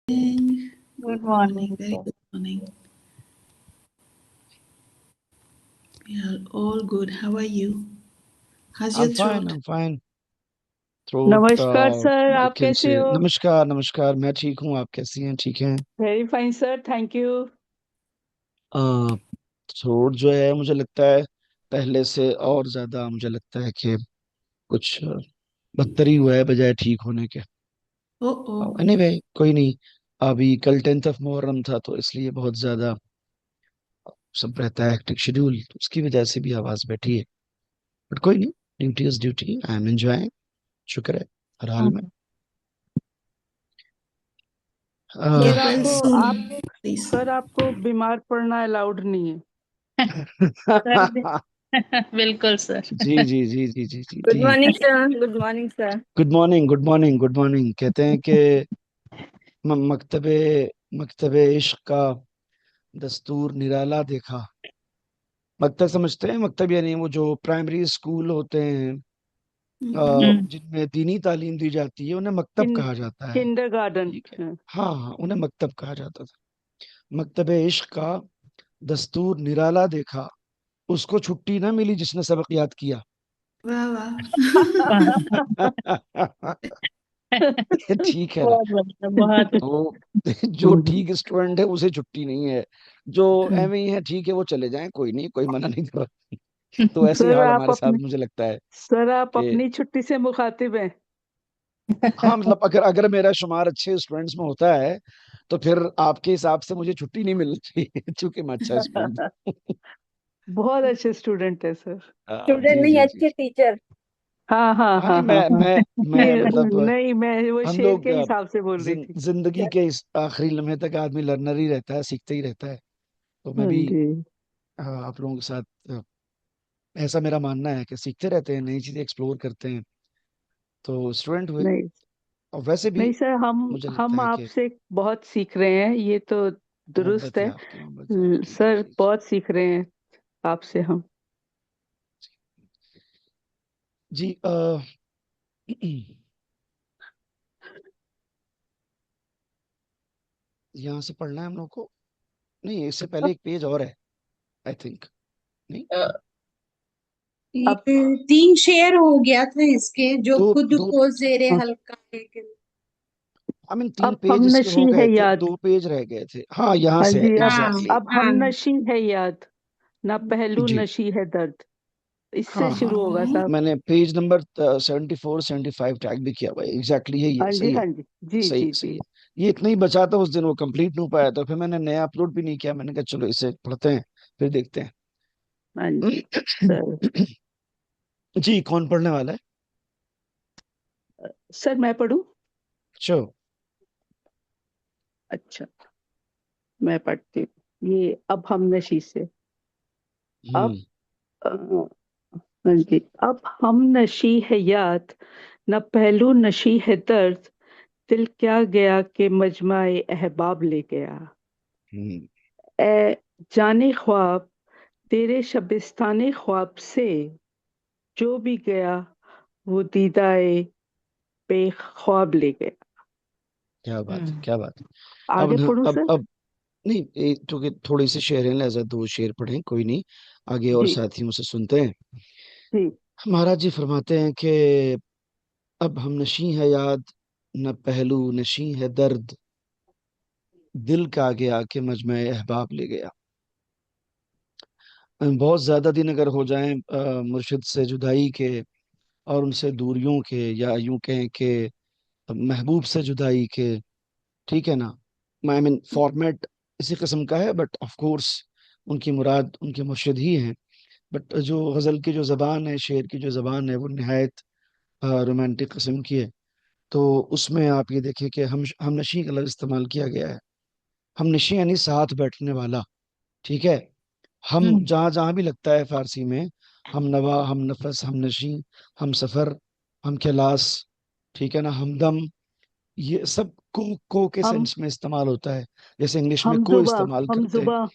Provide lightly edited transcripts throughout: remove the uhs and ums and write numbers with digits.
Good Morning, morning, very sir. good morning. We are all good. How are you? How's your I'm fine, throat? I'm fine. Throat नमस्कार sir, आई आप can कैसे से हो? नमस्कार नमस्कार, मैं ठीक हूँ। आप कैसी हैं? ठीक हैं? Very fine sir, thank you. Throat जो है मुझे लगता है पहले से और ज्यादा मुझे लगता है कि कुछ बदतर ही हुआ है बजाय ठीक होने के। Oh, oh. एनीवे कोई नहीं। अभी कल 10th ऑफ मुहर्रम था तो इसलिए बहुत ज्यादा सब रहता है हेक्टिक शेड्यूल, तो उसकी वजह से भी आवाज बैठी है। बट कोई नहीं, duty is duty. I am enjoying. शुक्र है हर हाल में। Get सर आह, well आपको soon, आप please. सर आपको बीमार पड़ना अलाउड नहीं है। कर दे। बिल्कुल सर। जी जी जी जी जी जी गुड जी। Morning sir. Good morning sir. Good morning good morning good morning. कहते हैं कि मकतबे मकतबे इश्क का दस्तूर निराला देखा। मकतब समझते हैं? मकतब यानी वो जो प्राइमरी स्कूल होते हैं जिनमें दीनी तालीम दी जाती है, उन्हें मकतब किन कहा जाता है। किंडरगार्टन। ठीक है। हाँ हाँ, उन्हें मकतब कहा जाता था। मकतबे इश्क का दस्तूर निराला देखा, उसको छुट्टी ना मिली जिसने सबक याद किया। वाह वाह। ये ठीक है ना? बहुत बढ़िया, बहुत। तो जो ठीक स्टूडेंट है उसे छुट्टी नहीं है। जो एवं ही है ठीक है, वो चले जाएं, कोई नहीं, कोई मना नहीं कर रहा। तो ऐसे ही सर हाल आप हमारे साथ अपने मुझे लगता है सर आप कि अपनी छुट्टी से मुखातिब हैं। हाँ, मतलब अगर अगर मेरा शुमार अच्छे स्टूडेंट्स में होता है तो फिर आपके हिसाब से मुझे छुट्टी नहीं मिलनी चाहिए क्योंकि मैं अच्छा स्टूडेंट हूँ। बहुत अच्छे स्टूडेंट है सर। स्टूडेंट जी नहीं, जी जी। अच्छे टीचर। हाँ हाँ हाँ हाँ नहीं, हाँ हाँ। मैं मतलब नहीं, मैं वो हम शेर लोग के हिसाब से बोल रही थी। जिंदगी के इस आखिरी लम्हे तक आदमी लर्नर ही रहता है, सीखते ही रहता है। तो मैं हाँ भी जी। आप लोगों के साथ ऐसा मेरा मानना है कि सीखते रहते हैं, नई चीजें एक्सप्लोर करते हैं। तो स्टूडेंट हुए। नहीं और वैसे भी नहीं सर, मुझे लगता हम है कि आपसे बहुत सीख रहे हैं, ये तो दुरुस्त मोहब्बत है है। आपकी, मोहब्बत है आपकी। जी सर जी जी बहुत सीख रहे हैं आपसे हम। जी। यहाँ से पढ़ना है हम लोग को? नहीं, इससे पहले एक पेज और है आई थिंक। नहीं, अब ये 3 शेयर हो गया था इसके, जो दो खुद दो पोज दे रहे हल्का लेकिन। आई मीन 3 अब पेज हम इसके नशी हो है गए थे, याद। 2 पेज रह गए थे। हाँ, यहाँ हाँ से है जी, हाँ एग्जैक्टली। अब हम हाँ। नशी है याद, ना पहलू जी। नशी है दर्द। इससे हाँ हाँ, शुरू होगा साहब। मैंने पेज नंबर 74 75 टैग भी किया हुआ है। एग्जैक्टली यही है, हाँ जी सही है। हाँ जी, जी सही जी सही जी। है। ये इतना ही बचा था उस दिन, वो कंप्लीट नहीं हो पाया, तो फिर मैंने नया अपलोड भी नहीं किया। मैंने कहा चलो इसे पढ़ते हैं, फिर देखते हाँ जी हैं। सर। जी, कौन पढ़ने वाला है? सर मैं पढ़ूं? चलो। अच्छा, मैं पढ़ती हूँ। ये अब हम नशी से। अब हम्म अ, हाँ जी। अब हम नशी है याद, न पहलू नशी है दर्द। दिल क्या गया कि मजमाए अहबाब ले गया। हम्म। ए जाने ख्वाब, तेरे शबिस्ताने ख्वाब से जो भी गया, वो दीदाए बेख्वाब ले गया। क्या बात है, क्या बात है। अब आगे न, पढ़ूं सर? अब नहीं, क्योंकि थोड़ी सी शेर है लिहाजा 2 शेर पढ़ें, कोई नहीं। आगे और जी साथियों से सुनते हैं। जी। महाराज जी फरमाते हैं कि अब हम नशी है याद, न पहलू नशी है दर्द। दिल का आगे आके मजमे अहबाब ले गया। बहुत ज्यादा दिन अगर हो जाएं मुर्शिद से जुदाई के, और उनसे दूरियों के, या यूं कहें कि महबूब से जुदाई के। ठीक है ना? आई मीन फॉर्मेट इसी किस्म का है, बट ऑफ कोर्स उनकी मुराद उनके मुर्शिद ही हैं। बट जो गजल की जो जबान है, शेर की जो जबान है, वो निहायत रोमांटिक किस्म की है। तो उसमें आप ये देखिए कि हम नशी का लफ्ज इस्तेमाल किया गया है। हम नशी यानी साथ बैठने वाला। ठीक है। हम जहाँ जहाँ भी लगता है फारसी में, हम नवा, हम नफस, हम नशी, हम सफर, हम खलास, ठीक है ना, हमदम, ये सब को के हम सेंस में इस्तेमाल होता है। जैसे इंग्लिश में हम को जुबा इस्तेमाल हम करते हैं। जुबा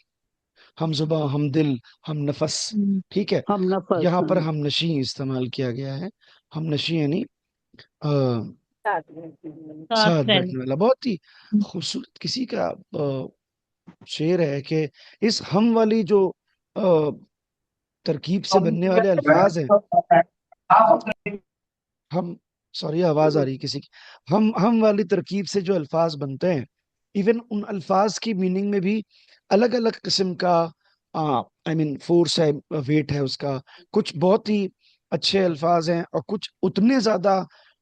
हम जुबा, हम दिल, हम नफस। ठीक है। हम नफस। यहाँ पर हाँ। हम नशी इस्तेमाल किया गया है। हम नशी यानी साथ साथ रहने। बैठने वाला। बहुत ही खूबसूरत किसी का शेर है कि इस हम वाली जो अ, तरकीब से बनने वाले अल्फाज हैं, हम, सॉरी आवाज आ रही है किसी की, हम वाली तरकीब से जो अल्फाज बनते हैं, इवन उन अल्फाज की मीनिंग में भी अलग अलग किस्म का आई मीन फोर्स है, वेट है उसका। कुछ बहुत ही अच्छे अल्फाज हैं और कुछ उतने ज्यादा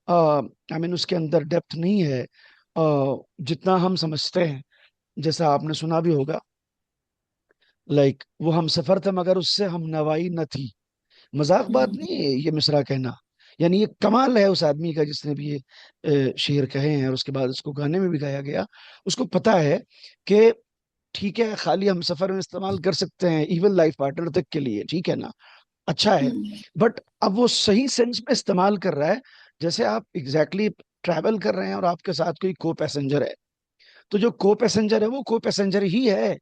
आई मीन उसके अंदर डेप्थ नहीं है जितना हम समझते हैं। जैसा आपने सुना भी होगा, लाइक वो हम सफर था मगर उससे हम नवाई न थी। मजाक बात नहीं है ये मिसरा कहना, यानी ये कमाल है उस आदमी का जिसने भी ये शेर कहे हैं और उसके बाद उसको गाने में भी गाया गया। उसको पता है कि ठीक है, खाली हम सफर में इस्तेमाल कर सकते हैं इवन लाइफ पार्टनर तक के लिए, ठीक है ना, अच्छा है, बट अब वो सही सेंस में इस्तेमाल कर रहा है। जैसे आप एग्जैक्टली ट्रैवल कर रहे हैं और आपके साथ कोई को पैसेंजर है, तो जो को पैसेंजर है वो को पैसेंजर ही है।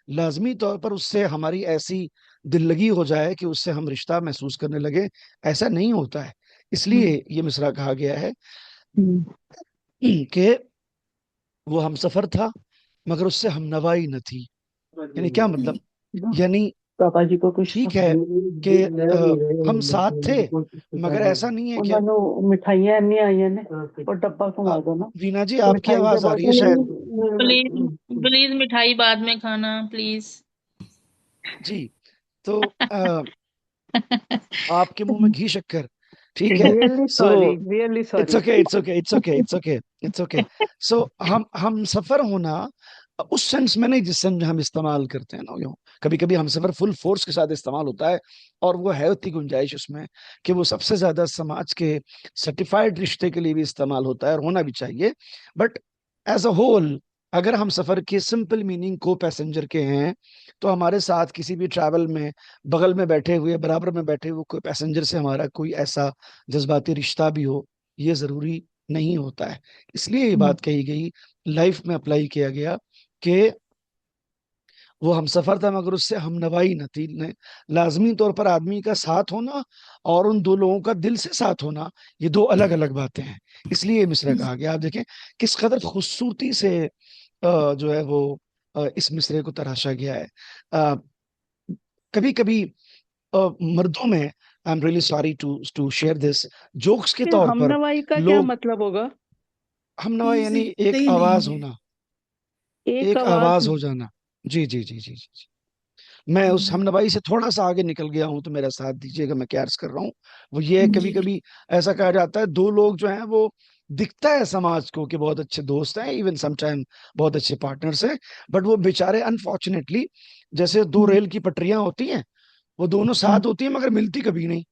लाजमी तौर पर उससे हमारी ऐसी दिल लगी हो जाए कि उससे हम रिश्ता महसूस करने लगे, ऐसा नहीं होता है। इसलिए ये मिसरा कहा गया है कि वो हम सफर था मगर उससे हम नवाई न थी। यानी क्या मतलब, यानी पापा जी को कुछ ठीक है कि हम साथ थे मगर ऐसा नहीं है कि उन्होंने मिठाइयाँ नहीं आई ने और डब्बा अ, घुमा दो ना। वीना जी तो आपकी मिठाई आवाज जब आ रही है शायद। प्लीज प्लीज मिठाई बाद में खाना प्लीज। जी, तो आपके मुंह में घी शक्कर, ठीक है। Really so sorry, really it's sorry. Okay, it's okay, it's okay, it's okay, it's okay. So हम सफर होना उस सेंस में नहीं जिस सेंस में हम इस्तेमाल करते हैं ना, यूं कभी कभी हम सफर फुल फोर्स के साथ इस्तेमाल होता है, और वो है उतनी गुंजाइश उसमें कि वो सबसे ज्यादा समाज के सर्टिफाइड रिश्ते के लिए भी इस्तेमाल होता है और होना भी चाहिए। बट एज अ होल, अगर हम सफर की सिंपल मीनिंग को पैसेंजर के हैं, तो हमारे साथ किसी भी ट्रैवल में बगल में बैठे हुए, बराबर में बैठे हुए कोई पैसेंजर से हमारा कोई ऐसा जज्बाती रिश्ता भी हो, ये जरूरी नहीं होता है। इसलिए ये बात कही गई, लाइफ में अप्लाई किया गया कि वो हम सफर था मगर उससे हम नवाई न थी ने। लाजमी तौर पर आदमी का साथ होना और उन दो लोगों का दिल से साथ होना, ये दो अलग अलग बातें हैं। इसलिए ये मिसरा कहा गया। आप देखें किस कदर खूबसूरती से जो है वो इस मिसरे को तराशा गया है। कभी कभी मर्दों में, I am really sorry to to share this, jokes के क्या तौर हम पर नवाई का क्या लोग, मतलब होगा? हमनवा ये यानी एक सीखते नहीं आवाज है। होना, एक एक आवाज। आवाज हो जाना। जी जी जी जी जी जी। मैं उस हम्म, हमनवाई से थोड़ा सा आगे निकल गया हूं, तो मेरा साथ दीजिएगा, मैं क्या अर्ज कर रहा हूँ। वो ये है, कभी जी कभी ऐसा कहा जाता है दो लोग जो हैं वो, दिखता है समाज को कि बहुत अच्छे दोस्त हैं, इवन समटाइम बहुत अच्छे पार्टनर्स हैं, बट वो बेचारे अनफॉर्चुनेटली, जैसे दो रेल की पटरियां होती हैं, वो दोनों साथ होती हैं मगर मिलती कभी नहीं।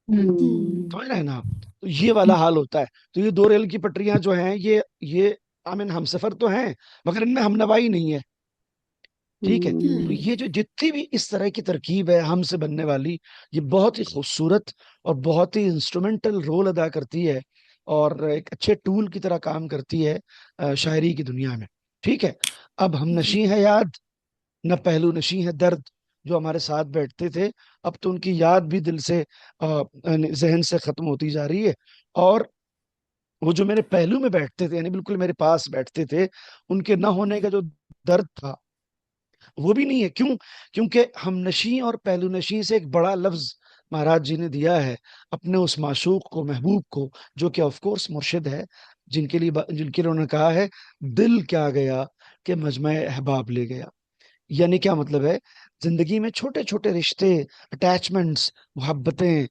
हम्म, समझ रहे हैं ना, तो ये वाला हाल होता है। तो ये दो रेल की पटरियां जो हैं, ये आई मीन हम सफर तो हैं मगर इनमें हमनवाई नहीं है, ठीक है। तो हम्म, ये जो जितनी भी इस तरह की तरकीब है हमसे बनने वाली, ये बहुत ही खूबसूरत और बहुत ही इंस्ट्रूमेंटल रोल अदा करती है, और एक अच्छे टूल की तरह काम करती है शायरी की दुनिया में, ठीक है। अब हम जी नशी है याद, न पहलू नशी है दर्द। जो हमारे साथ बैठते थे, अब तो उनकी याद भी दिल से जहन से खत्म होती जा रही है। और वो जो मेरे पहलू में बैठते थे, यानी बिल्कुल मेरे पास बैठते थे, उनके ना होने का जो दर्द था, वो भी नहीं है। क्यों? क्योंकि हमनशी और पहलू नशी से एक बड़ा लफ्ज महाराज जी ने दिया है अपने उस माशूक को, महबूब को, जो कि ऑफ कोर्स मुर्शिद है, जिनके लिए उन्होंने कहा है, दिल क्या गया कि मजमे अहबाब ले गया। यानी क्या मतलब है, जिंदगी में छोटे छोटे रिश्ते, अटैचमेंट्स, मोहब्बतें,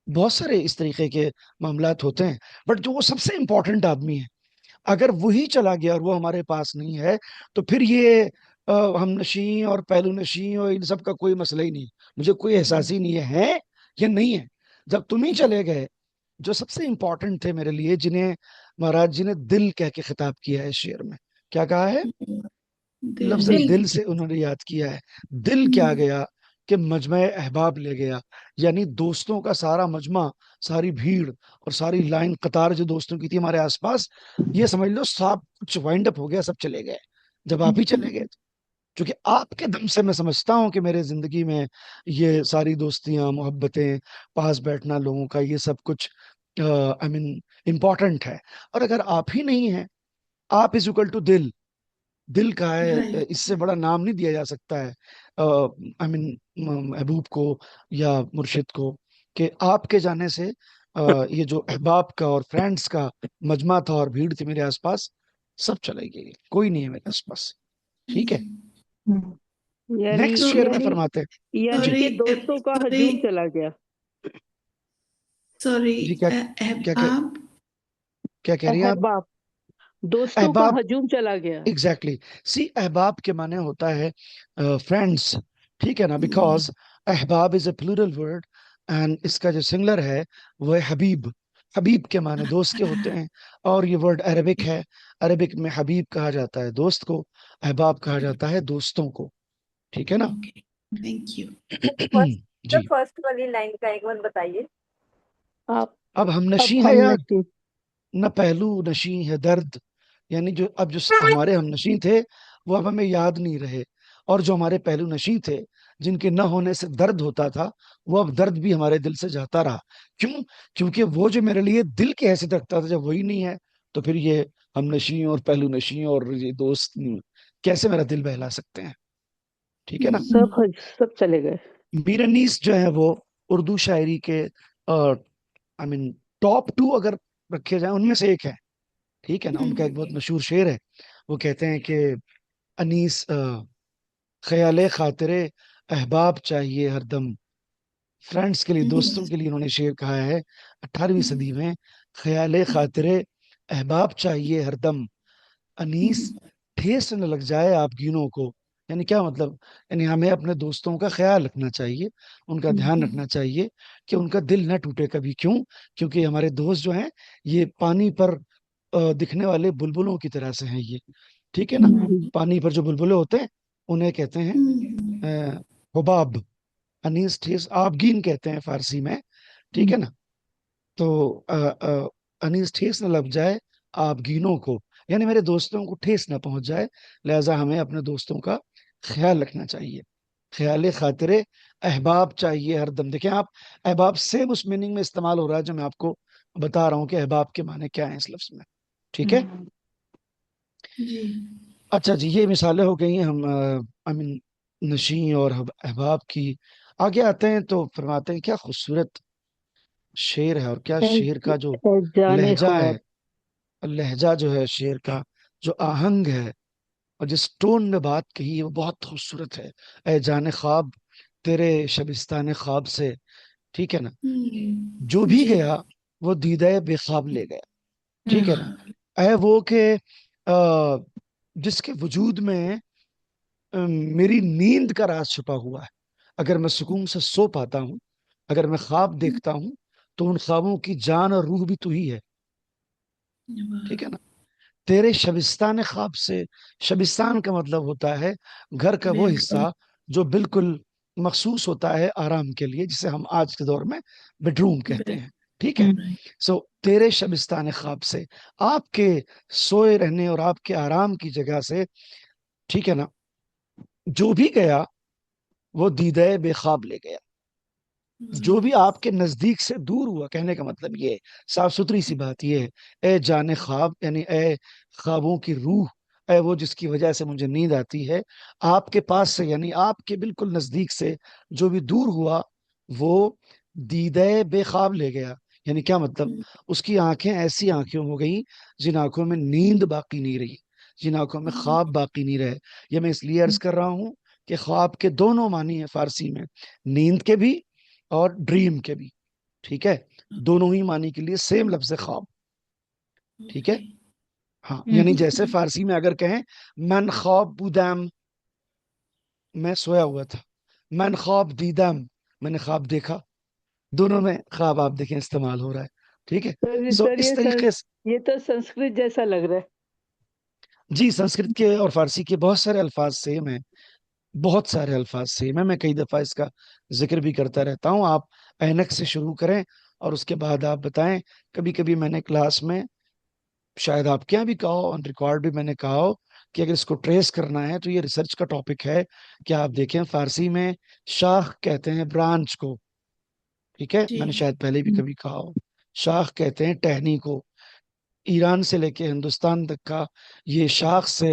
बहुत सारे इस तरीके के मामलात होते हैं, बट जो वो सबसे इंपॉर्टेंट आदमी है, अगर वही चला गया और वो हमारे पास नहीं है, तो फिर ये हम नशी और पहलू नशी और इन सब का कोई मसला ही नहीं है। मुझे कोई एहसास ही नहीं है या नहीं है। जब तुम ही चले गए, जो सबसे इंपॉर्टेंट थे मेरे लिए, जिन्हें महाराज जी ने दिल कह के खिताब किया है शेर में, क्या कहा है, दिल लफ्ज दिल। दिल से उन्होंने याद किया है। दिल क्या हम्म, गया कि मजमे अहबाब ले गया। यानी दोस्तों का सारा मजमा, सारी भीड़ और सारी लाइन कतार जो दोस्तों की थी हमारे आसपास, ये समझ लो सब कुछ वाइंड अप हो गया, सब चले गए जब आप ही चले गए। क्योंकि आपके दम से मैं समझता हूँ कि मेरे जिंदगी में ये सारी दोस्तियां, मोहब्बतें, पास बैठना लोगों का, ये सब कुछ आई मीन इम्पोर्टेंट है। और अगर आप ही नहीं है, आप इज इक्वल टू दिल। दिल का है, Right. इससे बड़ा नाम नहीं दिया जा सकता है आई मीन महबूब को या मुर्शिद को, कि आपके जाने से ये जो अहबाब का और फ्रेंड्स का मजमा था और भीड़ थी मेरे आसपास, सब चले गई, कोई नहीं है मेरे आसपास। ठीक है। यानी नेक्स्ट So, शेर में यानी फरमाते हैं। यानी जी। कि दोस्तों का हजूम sorry, चला गया। जी sorry. क्या क्या क्या Ahbab. क्या कह रही हैं आप? अहबाब, दोस्तों का अहबाब, हजूम चला गया। एग्जैक्टली। सी, अहबाब के माने होता है फ्रेंड्स। ठीक है ना, बिकॉज अहबाब is a plural word, and इसका जो सिंगुलर है वो है हबीब। हबीब के माने दोस्त के होते हैं, और ये वर्ड अरबिक है। अरबिक में हबीब कहा जाता है दोस्त को, अहबाब कहा जाता है दोस्तों को। ठीक है ना। Okay. Thank you. फर्स्ट जी। फर्स्ट वाली लाइन का एक बार बताइए। आप अब हम अब नशी है हम याद, नशीब। न पहलू नशी है दर्द। यानी जो अब जो हमारे हम नशी थे वो अब हमें याद नहीं रहे, और जो हमारे पहलू नशी थे जिनके न होने से दर्द होता था, वो अब दर्द भी हमारे दिल से जाता रहा। क्यों? क्योंकि वो जो मेरे लिए दिल की हैसियत रखता था, जब वही नहीं है, तो फिर ये हम नशी और पहलू नशी और ये दोस्त कैसे मेरा दिल बहला सकते हैं? ठीक है ना। सब चले गए। मीर अनीस जो है वो उर्दू शायरी के आई मीन टॉप 2 अगर रखे जाए उनमें से एक है। ठीक है ना। उनका एक बहुत मशहूर शेर है। वो कहते हैं कि अनीस ख्याले खातिरे अहबाब चाहिए हरदम। फ्रेंड्स के लिए, दोस्तों के लिए उन्होंने शेर कहा है 18वीं सदी में। ख्याले खातिरे अहबाब चाहिए हरदम, अनीस ठेस न लग जाए आप गिनों को। यानी क्या मतलब? यानी हमें अपने दोस्तों का ख्याल रखना चाहिए, उनका ध्यान रखना चाहिए कि उनका दिल न टूटे कभी। क्यों? क्योंकि हमारे दोस्त जो हैं ये पानी पर दिखने वाले बुलबुलों की तरह से हैं ये। ठीक है ना। पानी पर जो बुलबुले होते हैं उन्हें कहते हैं हुबाब। अनीस ठेस आबगीन कहते हैं फारसी में। ठीक है ना। तो अनीस ठेस न लग जाए आबगीनों को, यानी मेरे दोस्तों को ठेस ना पहुंच जाए, लिहाजा हमें अपने दोस्तों का ख्याल रखना चाहिए। ख्याल खातिरे अहबाब चाहिए हरदम। देखें आप, अहबाब सेम उस मीनिंग में इस्तेमाल हो रहा है जो मैं आपको बता रहा हूँ कि अहबाब के माने क्या है इस लफ्ज में। ठीक है। जी। अच्छा जी, ये मिसालें हो गई हैं हम आई मीन नशी और अहबाब की। आगे आते हैं तो फरमाते हैं क्या खूबसूरत शेर है, और क्या ए, शेर का जो ए जाने लहजा है, ख्वाब। लहजा जो है शेर का, जो आहंग है, और जिस टोन में बात कही है वो बहुत खूबसूरत है। ए जाने ख्वाब तेरे शबिस्तान ख्वाब से। ठीक है ना। जो भी जी। गया वो दीदाए बेख्वाब ले गया। ठीक है ना। हाँ। ए वो के जिसके वजूद में मेरी नींद का राज छुपा हुआ है। अगर मैं सुकून से सो पाता हूँ, अगर मैं ख्वाब देखता हूँ, तो उन ख्वाबों की जान और रूह भी तू ही है। ठीक है ना। तेरे शबिस्तान ख्वाब से, शबिस्तान का मतलब होता है घर का वो बिल्कुल। हिस्सा जो बिल्कुल मखसूस होता है आराम के लिए, जिसे हम आज के दौर में बेडरूम कहते हैं। ठीक है। राइट। सो तेरे शबिस्तान ख्वाब से, आपके सोए रहने और आपके आराम की जगह से, ठीक है ना, जो भी गया वो दीदाए बेख्वाब ले गया। जो भी आपके नजदीक से दूर हुआ, कहने का मतलब ये है, साफ सुथरी सी बात ये है, ए जाने ख्वाब, यानी ए ख्वाबों की रूह, ए वो जिसकी वजह से मुझे नींद आती है, आपके पास से यानी आपके बिल्कुल नजदीक से जो भी दूर हुआ, वो दीदे बेख्वाब ले गया। यानी क्या मतलब? उसकी आंखें ऐसी आंखें हो गई जिन आंखों में नींद बाकी नहीं रही, जिन आंखों में ख्वाब बाकी नहीं रहे। ये मैं इसलिए अर्ज कर रहा हूँ कि ख्वाब के दोनों मानी है फारसी में, नींद के भी और ड्रीम के भी। ठीक है। दोनों ही मानी के लिए सेम लफ्ज है ख्वाब। ठीक है। हाँ, यानी जैसे फारसी में अगर कहें मन ख्वाब बुदम, मैं सोया हुआ था, मन ख्वाब दीदम, मैंने ख्वाब देखा, दोनों में ख्वाब आप देखें इस्तेमाल हो रहा है। ठीक है। सो सर इस तरीके से ये तो संस्कृत जैसा लग रहा है। जी, संस्कृत के और फारसी के बहुत सारे अल्फाज सेम है, बहुत सारे अल्फाज सेम है। मैं कई दफा इसका जिक्र भी करता रहता हूँ। आप ऐनक से शुरू करें और उसके बाद आप बताएं। कभी कभी मैंने क्लास में, शायद आपके यहाँ भी कहा हो, ऑन रिकॉर्ड भी मैंने कहा हो, कि अगर इसको ट्रेस करना है तो ये रिसर्च का टॉपिक है। कि आप देखें फारसी में शाख कहते हैं ब्रांच को। ठीक है। जी। मैंने शायद पहले भी कभी कहा हो, शाख कहते हैं टहनी को। ईरान से लेके हिंदुस्तान तक का ये शाख से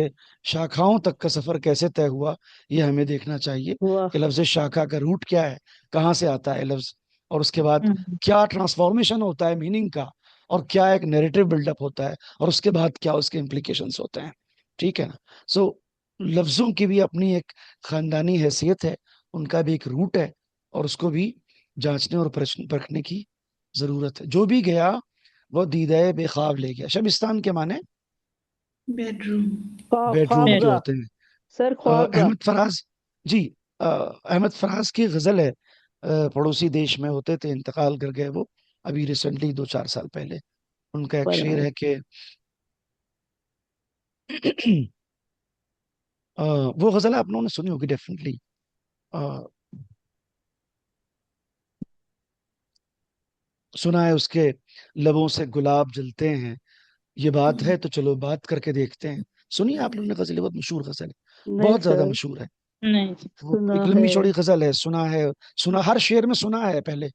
शाखाओं तक का सफर कैसे तय हुआ, ये हमें देखना चाहिए वाह। कि लफ्ज शाखा का रूट क्या है, कहाँ से आता है लफ्ज, और उसके बाद हम्म, क्या ट्रांसफॉर्मेशन होता है मीनिंग का, और क्या एक नैरेटिव बिल्डअप होता है, और उसके बाद क्या उसके इम्प्लीकेशंस होते हैं। ठीक है ना। सो लफ्जों की भी अपनी एक खानदानी हैसियत है, उनका भी एक रूट है, और उसको भी जांचने और परखने की जरूरत है। जो भी गया वो दीदाए बेख्वाब ले गया। शबिस्तान के माने bedroom. बेडरूम जो ख्वाबगा। होते हैं। सर ख्वाबगा। अहमद फराज जी, अहमद फराज की गजल है, पड़ोसी देश में होते थे, इंतकाल कर गए वो अभी रिसेंटली 2-4 साल पहले। उनका एक शेर पर है कि वो गजल आप लोगों ने सुनी होगी डेफिनेटली। सुना है उसके लबों से गुलाब जलते हैं, ये बात है तो चलो बात करके देखते हैं। सुनिए आप लोगों ने गजल, बहुत मशहूर गजल है, नहीं बहुत ज्यादा सर, मशहूर है। नहीं। वो सुना एक है। लंबी चौड़ी गजल है। सुना है, सुना, हर शेर में सुना है, पहले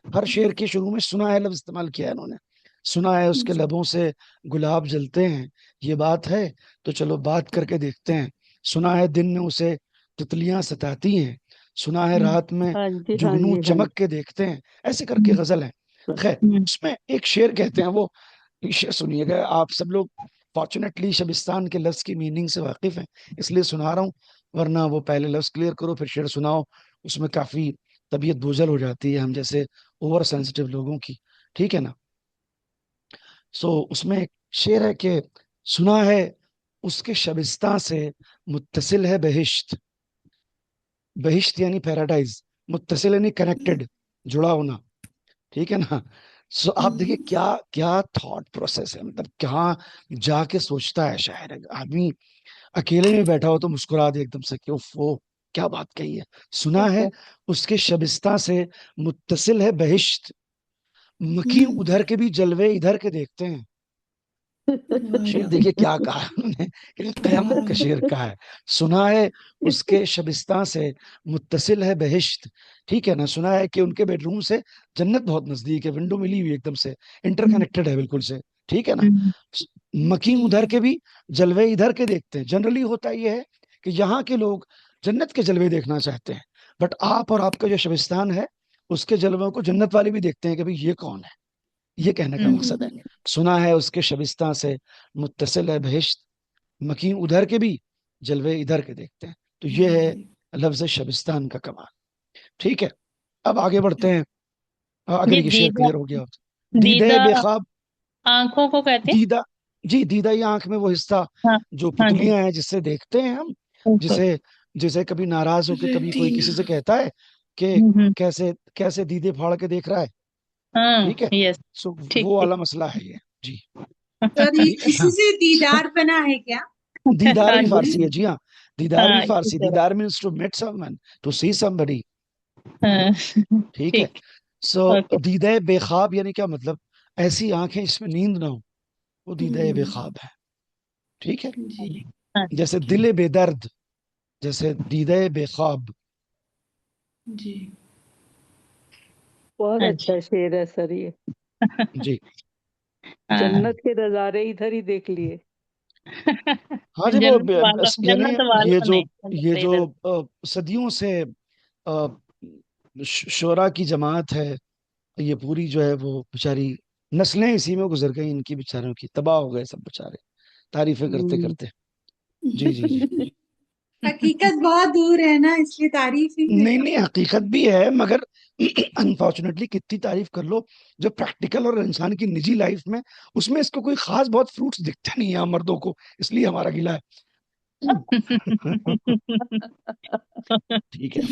हर शेर के शुरू में सुना है लफ्ज इस्तेमाल किया है इन्होंने। सुना है उसके लबों से गुलाब जलते हैं, ये बात है तो चलो बात करके देखते हैं। सुना है दिन में उसे तितलियां सताती हैं, सुना है रात में हाँ जी, हाँ जुगनू जी, हाँ चमक के देखते हैं। ऐसे करके गजल है। खैर, हम्म, उसमें एक शेर कहते हैं, वो शेर सुनिएगा। आप सब लोग फॉर्चुनेटली शबिस्तान के लफ्ज की मीनिंग से वाकिफ हैं, इसलिए सुना रहा हूँ, वरना वो पहले लफ्ज क्लियर करो फिर शेर सुनाओ, उसमें काफी तबीयत बोझल हो जाती है हम जैसे ओवर सेंसिटिव लोगों की। ठीक है ना। सो उसमें एक शेर है कि सुना है उसके शबिस्तां से मुत्तसिल है बहिश्त। बहिश्त यानी पैराडाइज, मुत्तसिल यानी कनेक्टेड, जुड़ा होना। ठीक है ना। सो आप देखिए क्या क्या थॉट प्रोसेस है, मतलब क्या जाके सोचता है शायर। आदमी अकेले में बैठा हो तो मुस्कुरा दे एकदम से कि उफ, वो क्या बात कही है। सुना है उसके शबिस्तां से मुत्तसिल है बहिश्त, मकी उधर के भी जलवे इधर के देखते हैं। शेर देखिए क्या कहा है उन्होंने, कि कयामत का शेर कहा है। सुना है उसके शबिस्तां से मुत्तसिल है बहिश्त। ठीक है ना। सुना है कि उनके बेडरूम से जन्नत बहुत नजदीक है, विंडो मिली हुई है एकदम से, इंटरकनेक्टेड है बिल्कुल से। ठीक है ना। मकीम उधर के भी जलवे इधर के देखते हैं। जनरली होता यह है कि यहाँ के लोग जन्नत के जलवे देखना चाहते हैं, बट आप और आपका जो शबिस्तान है उसके जलवों को जन्नत वाले भी देखते हैं कि भाई ये कौन है। ये कहने का मकसद है। सुना है उसके शबिस्तां से मुत्तसिल है बहिश्त, मकीम उधर के भी जलवे इधर के देखते हैं। तो ये है लफ्ज शबिस्तान का कमाल। ठीक है, अब आगे बढ़ते हैं। अगर ये ये शेर दीदा, क्लियर हो गया हो तो। दीदे दीदा बेख्वाब। आंखों को कहते हैं। दीदा, जी, दीदा ये आंख में वो हिस्सा हाँ। जो हाँ जी। पुतलियां हैं जिससे देखते हैं हम, ओके। जिसे जिसे कभी नाराज होके कभी कोई किसी Retina. से कहता है कि हम्म। कैसे कैसे दीदे फाड़ के देख रहा है। हाँ। ठीक है। यस। सो ठीक वो ठीक। वाला मसला है ये जी। सर ठीक है इसी ना। से दीदार बना है क्या? दीदार हाँ भी जी। फारसी है जी हाँ। दीदार भी हाँ इसी फारसी, तरह। दीदार means to meet someone, to see somebody. हाँ। ठीक है। ठीक। So okay. दीदाए बेख्वाब यानी क्या मतलब, ऐसी आंखें जिसमें नींद ना हो, वो दीदाए बेख्वाब है। ठीक है। जी. हाँ जैसे दिल बेदर्द, जैसे दीदाए बेख्वाब। जी. बहुत हाँ जी। अच्छा शेर है सर ये। जी हाँ। जन्नत के नजारे इधर ही देख लिए। हाँ जी, वो यानी जन्नत ये वालों जो ने ये जन्नत जो इधर। सदियों से शोरा की जमात है, ये पूरी जो है वो बेचारी नस्लें इसी में गुजर गई, इनकी बेचारों की तबाह हो गए सब बेचारे, तारीफें करते हम्म। करते। जी जी जी। हकीकत बहुत दूर है ना, इसलिए तारीफ ही है। नहीं नहीं, हकीकत भी है, मगर अनफॉर्चुनेटली कितनी तारीफ कर लो, जो प्रैक्टिकल और इंसान की निजी लाइफ में, उसमें इसको कोई खास बहुत फ्रूट्स दिखते नहीं है हम मर्दों को, इसलिए हमारा गिला है। ठीक है।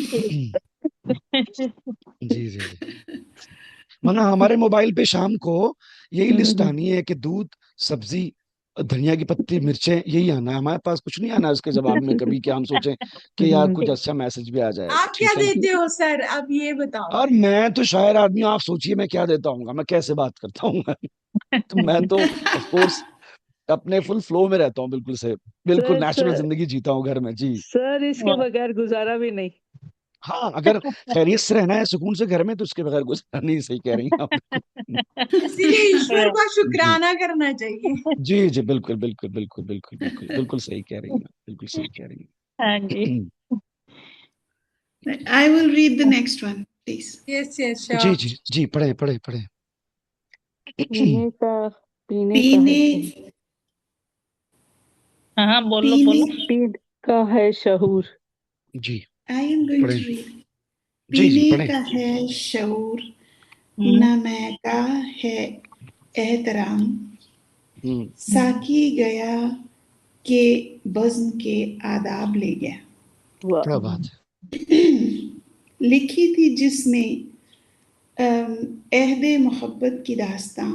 जी जी जी। वरना हमारे मोबाइल पे शाम को यही लिस्ट आनी है कि दूध, सब्जी, धनिया की पत्ती, मिर्चें, यही आना है हमारे पास, कुछ नहीं आना है उसके जवाब में कभी कि हम सोचें कि यार कुछ अच्छा मैसेज भी आ जाएगा। आप क्या ठीक है ना। देते हो सर, अब ये बताओ। और मैं तो शायर आदमी हूं, आप सोचिए मैं क्या देता हूँ, मैं कैसे बात करता हूँ। तो मैं तो ऑफ कोर्स अपने फुल फ्लो में रहता हूँ, बिल्कुल से बिल्कुल सर नेचुरल सर जिंदगी जीता हूँ घर में जी। सर इसके वाह। बगैर गुजारा भी नहीं। हाँ, अगर खैरियत से रहना है सुकून से घर में तो उसके बगैर गुजारा नहीं, सही कह रही हैं आप बिल्कुल। इसीलिए ईश्वर का जी शुक्राना करना चाहिए। जी जी, बिल्कुल बिल्कुल बिल्कुल बिल्कुल बिल्कुल बिल्कुल सही कह रही हैं, बिल्कुल सही कह रही हाँ जी। हैं। I will read the next one, please. Yes yes जी श्योर। जी जी, पढ़े पढ़े पढ़े। पीने का पीने का है शहूर। पीने हाँ हाँ, बोलो पीने बोलो। पीने का है शहूर। जी I am going पढ़े। to read. जी जी पीने पढ़े। का है शऊर, हम्म नमे का है एहतराम, हम्म। साकी गया के बज़्म के आदाब ले गया। क्या वाह। बात है। लिखी थी जिसने अहद मोहब्बत की दास्तां,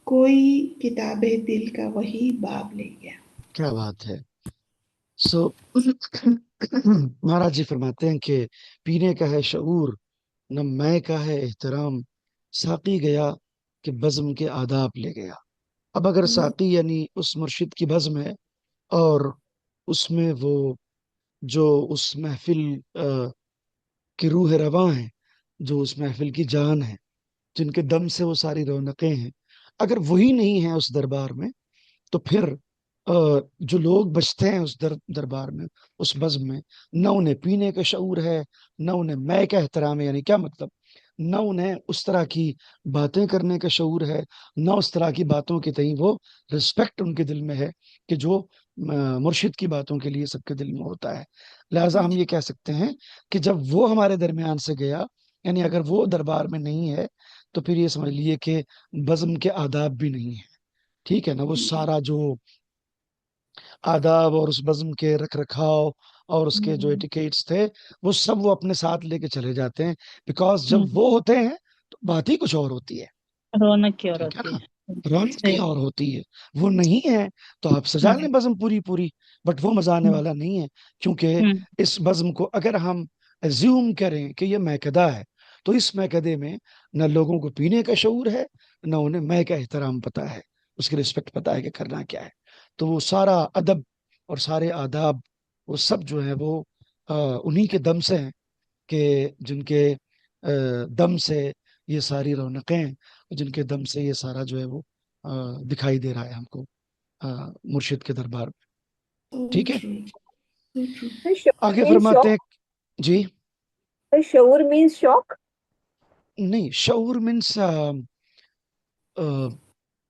कोई किताबे दिल का वही बाब ले गया। क्या बात है। सो महाराज जी फरमाते हैं कि पीने का है शऊर, न मैं का है एहतराम, साकी गया कि बज़्म के आदाब ले गया। अब अगर साकी यानी उस मुर्शिद की बज़्म है, और उसमें वो जो उस महफिल की रूह रवां है, जो उस महफिल की जान है, जिनके दम से वो सारी रौनकें हैं, अगर वही नहीं है उस दरबार में, तो फिर जो लोग बचते हैं उस दरबार में, उस बज़्म में, न उन्हें पीने का शऊर है, न उन्हें मैं का एहतराम है। यानी क्या मतलब, न उन्हें उस तरह की बातें करने का शऊर है, न उस तरह की बातों के तई वो रिस्पेक्ट उनके दिल में है कि जो मुर्शिद की बातों के लिए सबके दिल में होता है। लिहाजा हम ये कह सकते हैं कि जब वो हमारे दरमियान से गया, यानी अगर वो दरबार में नहीं है, तो फिर ये समझ लीजिए कि बज़्म के आदाब भी नहीं है। ठीक है ना, वो सारा जो आदाब और उस बज़्म के रख रखाव और उसके जो एटिकेट्स थे, वो सब वो अपने साथ लेके चले जाते हैं। बिकॉज जब हम्म वो होते हैं तो बात ही कुछ और होती है। रौनक की और ठीक है होती ना, है। रौनक ही सही। और होती है। वो नहीं है तो आप सजा हम्म लें बज़्म पूरी पूरी, बट वो मजा आने हम्म वाला नहीं है। क्योंकि हम्म इस बज़्म को अगर हम एज्यूम करें कि ये मैकदा है, तो इस मैकदे में न लोगों को पीने का शऊर है, न उन्हें मैं का एहतराम पता है, उसकी रिस्पेक्ट पता है कि करना क्या है। तो वो सारा अदब और सारे आदाब, वो सब जो है वो उन्हीं के दम से हैं, कि जिनके दम से ये सारी रौनकें हैं, जिनके दम से ये सारा जो है वो दिखाई दे रहा है हमको मुर्शिद के दरबार में। So ठीक है, true, so true. तो शऊर आगे मीन्स फरमाते शौक। हैं। जी, तो शऊर मीन्स शौक। नहीं, शऊर मीन्स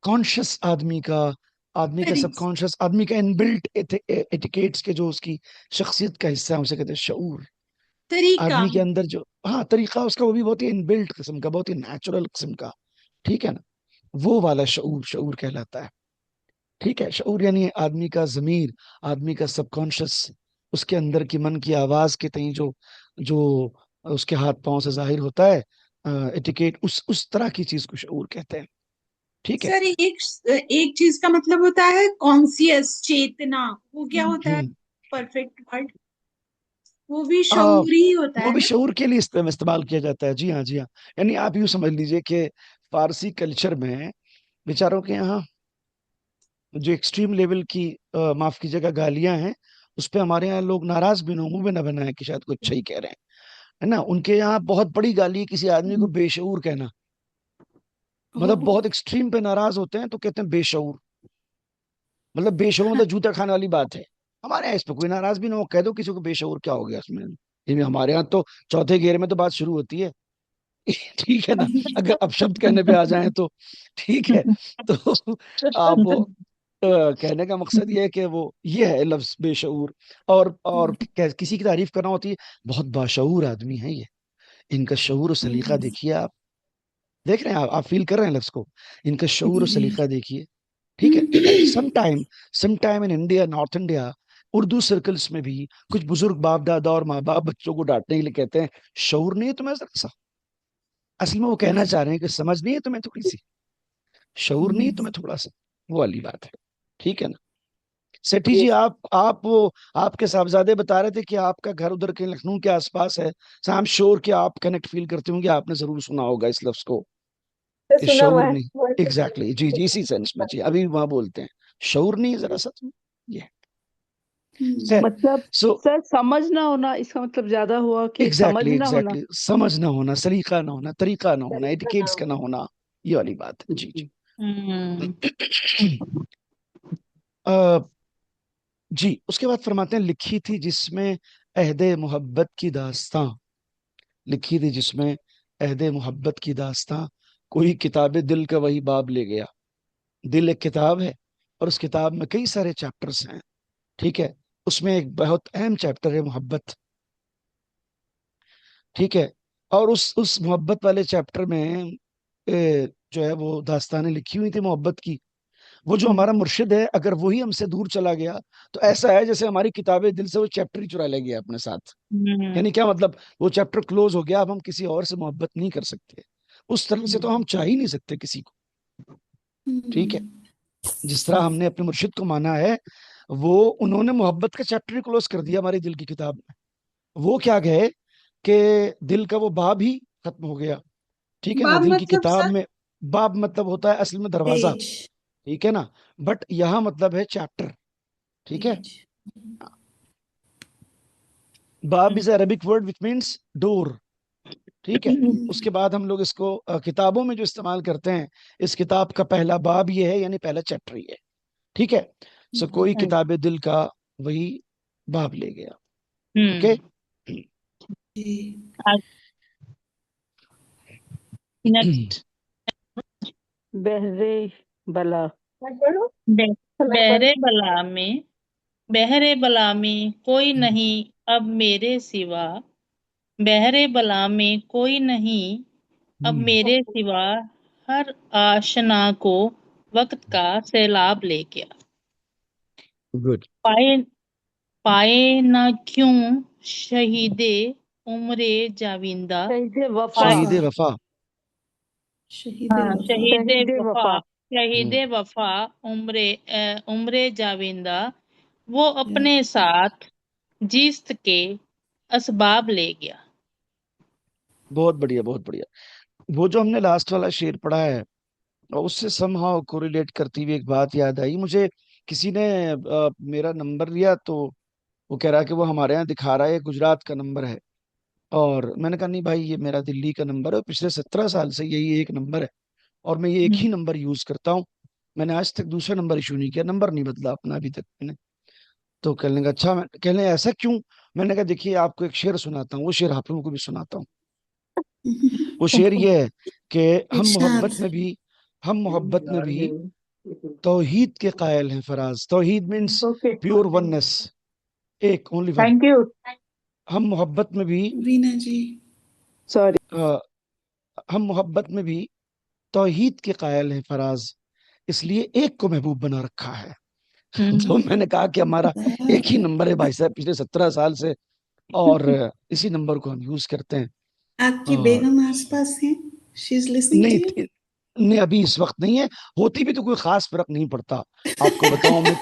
कॉन्शियस आदमी का, आदमी का तरीक सबकॉन्शियस, आदमी का इनबिल्ट एटिकेट्स के जो उसकी शख्सियत का हिस्सा है, उसे कहते हैं शऊर। तरीका। आदमी के अंदर जो, हाँ, तरीका उसका, वो भी बहुत ही इनबिल्ट किस्म का, बहुत ही नेचुरल किस्म का। ठीक है ना, वो वाला शऊर शऊर कहलाता है। ठीक है, शऊर यानी आदमी का जमीर, आदमी का सबकॉन्शियस, उसके अंदर की मन की आवाज के तई जो जो उसके हाथ पांव से जाहिर होता है एटिकेट, उस तरह की चीज को शऊर कहते हैं। ठीक है। सर एक चीज का मतलब होता है कॉन्सियस, चेतना, वो क्या होता है? हम्म। Perfect word. वो भी आ, शऊर ही होता वो है भी ना? शऊर के लिए इस्तेमाल किया जाता है। जी हाँ, जी हाँ। यानी आप यूं समझ लीजिए कि फारसी कल्चर में बेचारों के यहाँ जो एक्सट्रीम लेवल की माफ कीजिएगा गालियां हैं, उस पे हमारे यहाँ लोग नाराज भी ना, मुंह भी ना बनाए कि शायद कुछ अच्छा ही कह रहे हैं, है ना। उनके यहाँ बहुत बड़ी गाली है किसी आदमी को बेशऊर कहना। मतलब Oh, बहुत एक्सट्रीम पे नाराज होते हैं तो कहते हैं बेशऊर। मतलब बेशऊर मतलब जूता खाने वाली बात है। हमारे यहाँ इस पे कोई नाराज भी ना हो, कह दो किसी को बेशऊर, क्या हो गया उसमें। लेकिन हमारे यहाँ तो चौथे घेर में तो बात शुरू होती है। ठीक है ना, अगर अब शब्द कहने पे आ जाए तो। ठीक है, तो आप कहने का मकसद ये है कि वो ये है लफ्ज बेशऊर। और किसी की तारीफ करना होती है, बहुत बाशऊर आदमी है ये, इनका शऊर और सलीका देखिए आप। देख रहे हैं आप फील कर रहे हैं लफ्ज को, इनका शऊर और सलीका देखिए। ठीक है, and some time in India, North India, Urdu circles में भी कुछ बुजुर्ग बाप दादा और माँ बाप बच्चों को डांटने के लिए कहते हैं, शऊर नहीं है तुम्हें जरा सा। असल में वो कहना चाह रहे हैं कि समझ नहीं है तुम्हें थोड़ी सी, शऊर नहीं है तुम्हें थोड़ा सा, वो वाली बात है। ठीक है ना। सेठी ये जी, आप वो आपके साहबजादे बता रहे थे कि आपका घर उधर के लखनऊ के आसपास है। आई एम श्योर कि आप कनेक्ट फील करते होंगे, आपने जरूर सुना होगा इस लफ्ज को, तो कि सुना हुआ शऊर है नहीं। बहुत एग्जैक्टली, जी जी, इसी सेंस में जी, अभी वहां बोलते हैं शऊर नहीं है जरा सा तुम, ये। खैर, मतलब सो सर समझ ना होना, इसका मतलब ज्यादा हुआ कि समझ एग्जैक्टली ना होना। एग्जैक्टली समझ ना होना, सलीका ना होना, तरीका ना होना, तरीका एटिकेट्स का नाम ना होना, ये वाली बात है। जी जी। हम्म। अ, जी, उसके बाद फरमाते हैं, लिखी थी जिसमें अहदे मोहब्बत की दास्तां, लिखी थी जिसमें अहदे मोहब्बत की दास्तां, कोई किताब दिल का वही बाब ले गया। दिल एक किताब है, और उस किताब में कई सारे चैप्टर्स हैं। ठीक है, उसमें एक बहुत अहम चैप्टर है मोहब्बत। ठीक है, और उस मोहब्बत वाले चैप्टर में जो है वो दास्तानें लिखी हुई थी मोहब्बत की। वो जो हमारा मुर्शिद है, अगर वही हमसे दूर चला गया, तो ऐसा है जैसे हमारी किताबें दिल से वो चैप्टर ही चुरा ले गया अपने साथ। हम्म। यानी क्या मतलब, वो चैप्टर क्लोज हो गया, अब हम किसी और से मोहब्बत नहीं कर सकते। उस तरह से तो हम चाह ही नहीं सकते किसी को। ठीक है, जिस तरह हमने अपने मुर्शिद को माना है, वो उन्होंने मोहब्बत का चैप्टर ही क्लोज कर दिया हमारी दिल की किताब में। वो क्या गए कि दिल का वो बाब ही खत्म हो गया। ठीक है ना, बाब दिल की मतलब किताब सर? में बाब मतलब होता है असल में दरवाजा। पेज। ठीक है ना, बट यहाँ मतलब है चैप्टर। ठीक है, पेज। बाब is Arabic word which means door. ठीक है, उसके बाद हम लोग इसको किताबों में जो इस्तेमाल करते हैं, इस किताब का पहला बाब ये है, यानी पहला चैप्टर ये है। ठीक है, सो कोई किताब दिल का वही बाब ले गया। ओके। हम्म। नेक्स्ट। बहरे बला। मत पढ़ो। अलग पढ़ो। बहरे बला में, बहरे बला में कोई नहीं अब मेरे सिवा, बहरे बला में कोई नहीं अब मेरे सिवा, हर आशना को वक्त का सैलाब ले गया। गुड। पाए पाए ना क्यों शहीदे उम्रे जाविंदा, शहीद वफा। पाए, शहीद वफा। वफा। शहीद हाँ, वफा। शहीदे शहीद वफा, वफा। हम्म, शहीदे वफा उम्रे उम्रे जाविंदा, वो Yeah. अपने साथ जिस्त के असबाब ले गया। बहुत बढ़िया बहुत बढ़िया। वो जो हमने लास्ट वाला शेर पढ़ा है, और उससे समहाउ कोरिलेट करती हुई एक बात याद आई मुझे। किसी ने मेरा नंबर लिया, तो वो कह रहा है कि वो हमारे यहाँ दिखा रहा है, गुजरात का नंबर है। और मैंने कहा नहीं भाई, ये मेरा दिल्ली का नंबर है, पिछले 17 साल से यही एक नंबर है, और मैं ये एक हम्म। ही नंबर यूज करता हूँ। मैंने आज तक दूसरा नंबर इशू नहीं किया, नंबर नहीं बदला अपना अभी तक मैंने। तो कहने लगा अच्छा, मैं कहने ऐसा क्यों। मैंने कहा देखिए, आपको एक शेर सुनाता हूँ, वो शेर आप लोगों को भी सुनाता हूँ। वो शेर ये है कि हम इरशाद। मोहब्बत में भी, हम मोहब्बत में भी तौहीद के कायल हैं फराज। तौहीद मीन्स ओके। प्योर वननेस, एक ओनली वन। Thank you. हम मोहब्बत में भी वीना जी। सॉरी। अ, हम मोहब्बत में भी तौहीद के कायल हैं फराज, इसलिए एक को महबूब बना रखा है। तो मैंने कहा कि हमारा एक ही नंबर है भाई साहब, पिछले 17 साल से, और इसी नंबर को हम यूज करते हैं। आपकी और बेगम आसपास है? शी इज लिसनिंग नहीं टू यू। नहीं, अभी इस वक्त नहीं है। होती भी तो कोई खास फर्क नहीं पड़ता। आपको बताऊं, मैं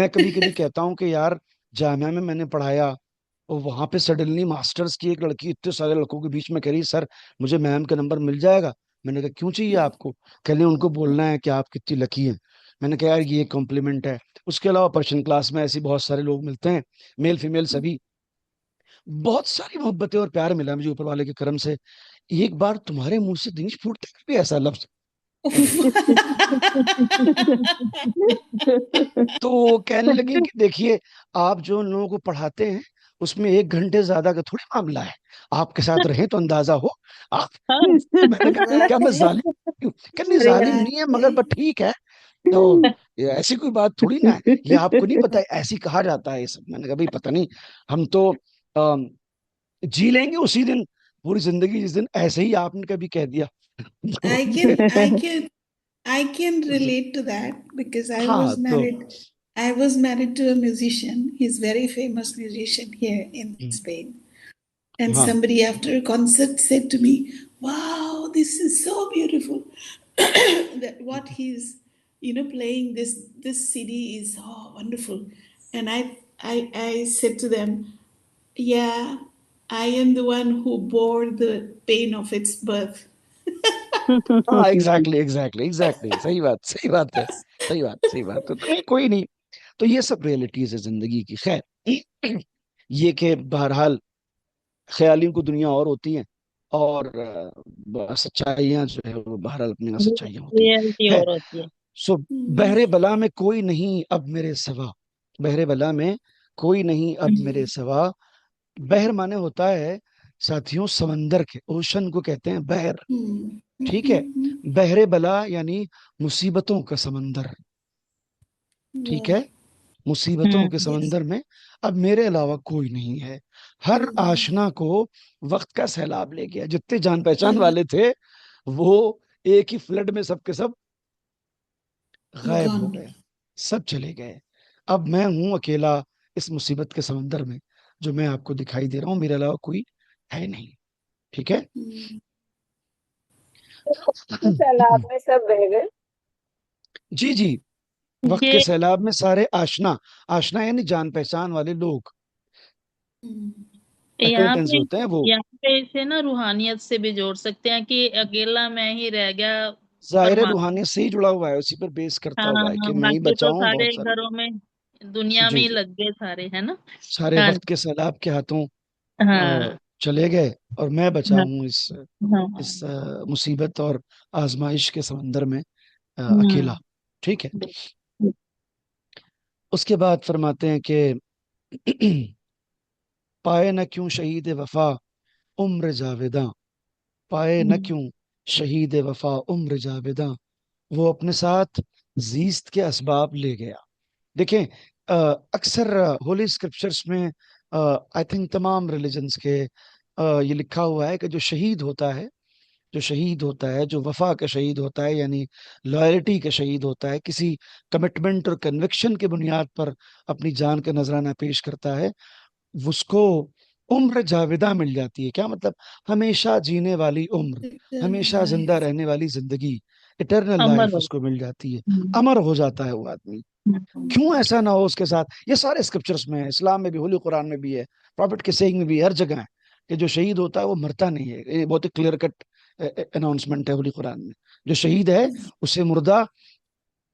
कभी कभी कहता हूँ कि यार, जामिया में मैंने पढ़ाया, और वहां पे सडनली मास्टर्स की एक लड़की इतने सारे लड़कों के बीच में कह रही, सर मुझे मैम का नंबर मिल जाएगा। मैंने कहा क्यों चाहिए आपको। कहने उनको बोलना है कि आप कितनी लकी हैं। मैंने कहा यार, ये कॉम्प्लीमेंट है। उसके अलावा पर्सनल क्लास में ऐसे बहुत सारे लोग मिलते हैं, मेल फीमेल सभी। बहुत सारी मोहब्बतें और प्यार मिला मुझे ऊपर वाले के करम से। एक बार तुम्हारे मुंह से नहीं फूटता भी ऐसा लफ्ज। तो वो कहने लगे कि देखिए, आप जो उन लोगों को पढ़ाते हैं, उसमें 1 घंटे ज्यादा का थोड़ी मामला है, आपके साथ रहे तो अंदाजा हो आप। तो मैंने कहा क्या मैं वाकई। जालिम क्यों। कहने अरे जालिम यार। नहीं है, मगर बट ठीक है। तो ये ऐसी कोई बात थोड़ी ना है, ये आपको नहीं पता है, ऐसी कहा जाता है ये सब। मैंने कहा भाई पता नहीं, हम तो अम, जी लेंगे उसी दिन पूरी जिंदगी, जिस दिन ऐसे ही आपने कभी कह दिया। तो I can I can I can relate to that because हाँ तो I was married to a musician. He's very famous musician here in Spain. And हाँ somebody after a concert said to me, "Wow, this is so beautiful. That what he's playing this CD is so wonderful." And I said to them, "Yeah, I am the one who bore the pain of its birth." हाँ, exactly exactly exactly, सही बात है, सही बात, सही बात। तो नहीं, कोई नहीं। तो ये सब रियलिटीज है जिंदगी की। खैर, ये कि बहरहाल ख्यालियों को दुनिया और होती है, और सच्चाइयां जो है वो बहरहाल अपनी यहाँ सच्चाइयां होती रियलिटी है। और होती है। सो बहरे बला में कोई नहीं अब मेरे सिवा, बहरे बला में कोई नहीं अब मेरे सिवा। बहर माने होता है साथियों समंदर के, ओशन को कहते हैं बहर। ठीक है, बहरे बला यानी मुसीबतों का समंदर। ठीक है, मुसीबतों के हम्म। Yes. समंदर में अब मेरे अलावा कोई नहीं है। हर आशना को वक्त का सैलाब ले गया। जितने जान पहचान वाले थे वो एक ही फ्लड में सबके सब गायब हो Gone. गए, सब चले गए। अब मैं हूं अकेला इस मुसीबत के समंदर में, जो मैं आपको दिखाई दे रहा हूं, मेरे अलावा कोई है नहीं। ठीक है। सैलाब में सब बह गए। जी जी, वक्त के ये सैलाब में सारे आशना, आशना यानी जान पहचान वाले लोग, यहाँ एक्वेंटेंस पे होते हैं वो। यहाँ पे इसे ना रूहानियत से भी जोड़ सकते हैं कि अकेला मैं ही रह गया जाहिर है परमात्मा। रूहानियत से ही जुड़ा हुआ है, उसी पर बेस करता हुआ है हाँ, कि मैं ही बाकी बचा तो हूँ सारे बहुत सारे। घरों में दुनिया में जी ही जी, लग गए सारे, है ना। सारे हाँ वक्त के सैलाब के हाथों हाँ चले गए, और मैं बचा हाँ हूँ हाँ। इस मुसीबत और आजमाइश के समंदर में अकेला। हम्म। ठीक है। बिल्कुल। उसके बाद फरमाते हैं कि पाए न क्यों शहीद वफा उम्र जावेदा, पाए न क्यों शहीद वफा उम्र जावेदा, वो अपने साथ जीस्त के असबाब ले गया। देखें, अक्सर होली स्क्रिप्चर्स में, आई थिंक तमाम रिलीजन्स के ये लिखा हुआ है कि जो शहीद होता है, जो शहीद होता है, जो वफा का शहीद होता है, यानी लॉयल्टी का शहीद होता है, किसी कमिटमेंट और कन्विक्शन के बुनियाद पर अपनी जान का नजराना पेश करता है, उसको उम्र जावेदा मिल जाती है। क्या मतलब? हमेशा जीने वाली उम्र, Eternal हमेशा जिंदा life. रहने वाली जिंदगी, इटर्नल अमर लाइफ हो। उसको मिल जाती है। हम्म, अमर हो जाता है वो आदमी। क्यों ऐसा ना हो उसके साथ? ये सारे स्क्रिप्चर्स में है, इस्लाम में भी, होली कुरान में भी है, प्रॉफिट के सेइंग में भी, हर जगह है कि जो शहीद होता है वो मरता नहीं है। ये बहुत ही क्लियर कट अनाउंसमेंट है होली कुरान में। जो शहीद है उसे मुर्दा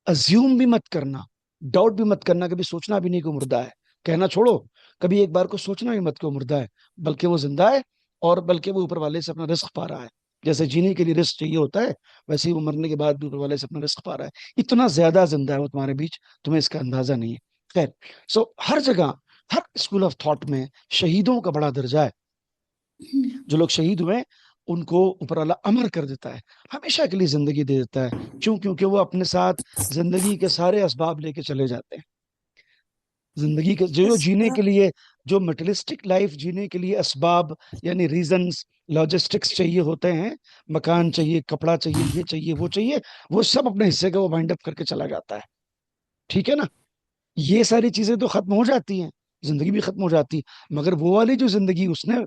अज्यूम भी मत करना, डाउट भी मत करना, कभी सोचना भी नहीं कि वो मुर्दा है। कहना छोड़ो, कभी एक बार को सोचना भी मत कि वो मुर्दा है, बल्कि वो जिंदा है, और बल्कि वो ऊपर वाले से अपना रिस्क पा रहा है। जैसे जीने के लिए रिस्क चाहिए होता है, वैसे ही वो मरने के बाद भी ऊपर वाले से अपना रिस्क पा रहा है। इतना ज्यादा जिंदा है वो तुम्हारे बीच, तुम्हें इसका अंदाजा नहीं है। खैर, सो हर जगह, हर स्कूल ऑफ थॉट में शहीदों का बड़ा दर्जा है। जो लोग शहीद हुए उनको ऊपर वाला अमर कर देता है, हमेशा के लिए जिंदगी दे देता है। क्यों? क्योंकि वो अपने साथ जिंदगी के सारे असबाब लेके चले जाते हैं। जिंदगी के जो जो जीने Asbab. के लिए, जो मटेरियलिस्टिक लाइफ जीने के लिए असबाब यानी रीजंस, लॉजिस्टिक्स चाहिए होते हैं, मकान चाहिए, कपड़ा चाहिए, ये चाहिए, वो चाहिए, वो सब अपने हिस्से का वो वाइंड अप करके चला जाता है। ठीक है ना? ये सारी चीजें तो खत्म हो जाती हैं, जिंदगी भी खत्म हो जाती है, मगर वो वाली जो जिंदगी उसने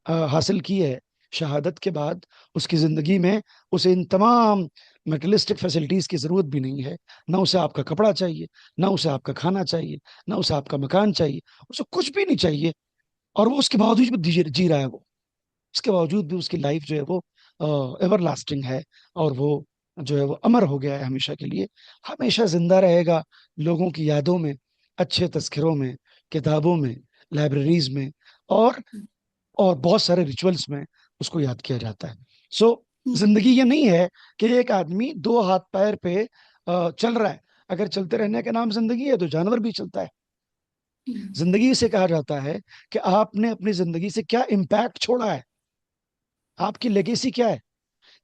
हासिल की है शहादत के बाद, उसकी जिंदगी में उसे इन तमाम मेटलिस्टिक फैसिलिटीज की जरूरत भी नहीं है। ना उसे आपका कपड़ा चाहिए, ना उसे आपका खाना चाहिए, ना उसे आपका मकान चाहिए, उसे कुछ भी नहीं चाहिए। और वो उसके बावजूद भी जी रहा है वो, उसके बावजूद भी उसकी लाइफ जो है वो एवर लास्टिंग है, और वो जो है वो अमर हो गया है हमेशा के लिए, हमेशा जिंदा रहेगा लोगों की यादों में, अच्छे तस्करों में, किताबों में, लाइब्रेरीज में, और बहुत सारे रिचुअल्स में उसको याद किया जाता है। सो जिंदगी ये नहीं है कि एक आदमी दो हाथ पैर पे चल रहा है। अगर चलते रहने का नाम जिंदगी है तो जानवर भी चलता है। जिंदगी से कहा जाता है कि आपने अपनी जिंदगी से क्या इम्पैक्ट छोड़ा है, आपकी लेगेसी क्या है,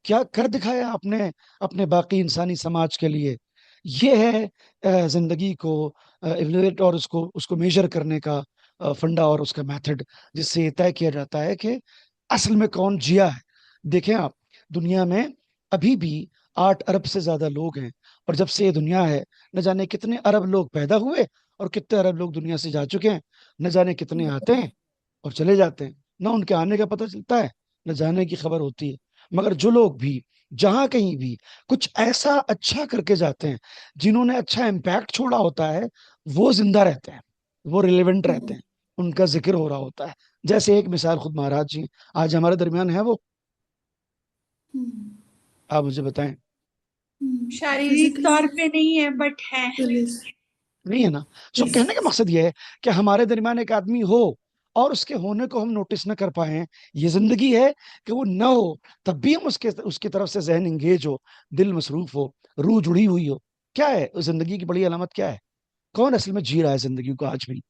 क्या कर दिखाया आपने अपने बाकी इंसानी समाज के लिए। ये है जिंदगी को इवैल्यूएट और उसको उसको मेजर करने का फंडा और उसका मेथड, जिससे ये तय किया जाता है कि असल में कौन जिया है। देखें आप, दुनिया में अभी भी 8 अरब से ज्यादा लोग हैं, और जब से ये दुनिया है, न जाने कितने अरब लोग पैदा हुए और कितने अरब लोग दुनिया से जा चुके हैं। न जाने कितने आते हैं और चले जाते हैं, ना उनके आने का पता चलता है, न जाने की खबर होती है। मगर जो लोग भी जहां कहीं भी कुछ ऐसा अच्छा करके जाते हैं, जिन्होंने अच्छा इम्पैक्ट छोड़ा होता है, वो जिंदा रहते हैं, वो रिलेवेंट रहते हैं, उनका जिक्र हो रहा होता है। जैसे एक मिसाल खुद महाराज जी आज हमारे दरमियान है, वो आप मुझे बताएं। शारीरिक Physically, तौर पे नहीं है बट है। release. नहीं है ना। सो कहने का Yes. मकसद ये है कि हमारे दरमियान एक आदमी हो और उसके होने को हम नोटिस न कर पाए, ये जिंदगी है। कि वो ना हो तब भी हम उसके उसकी तरफ से जहन इंगेज हो, दिल मसरूफ हो, रूह जुड़ी हुई हो। क्या है उस जिंदगी की बड़ी अलामत? क्या है? कौन असल में जी रहा है जिंदगी को आज भी?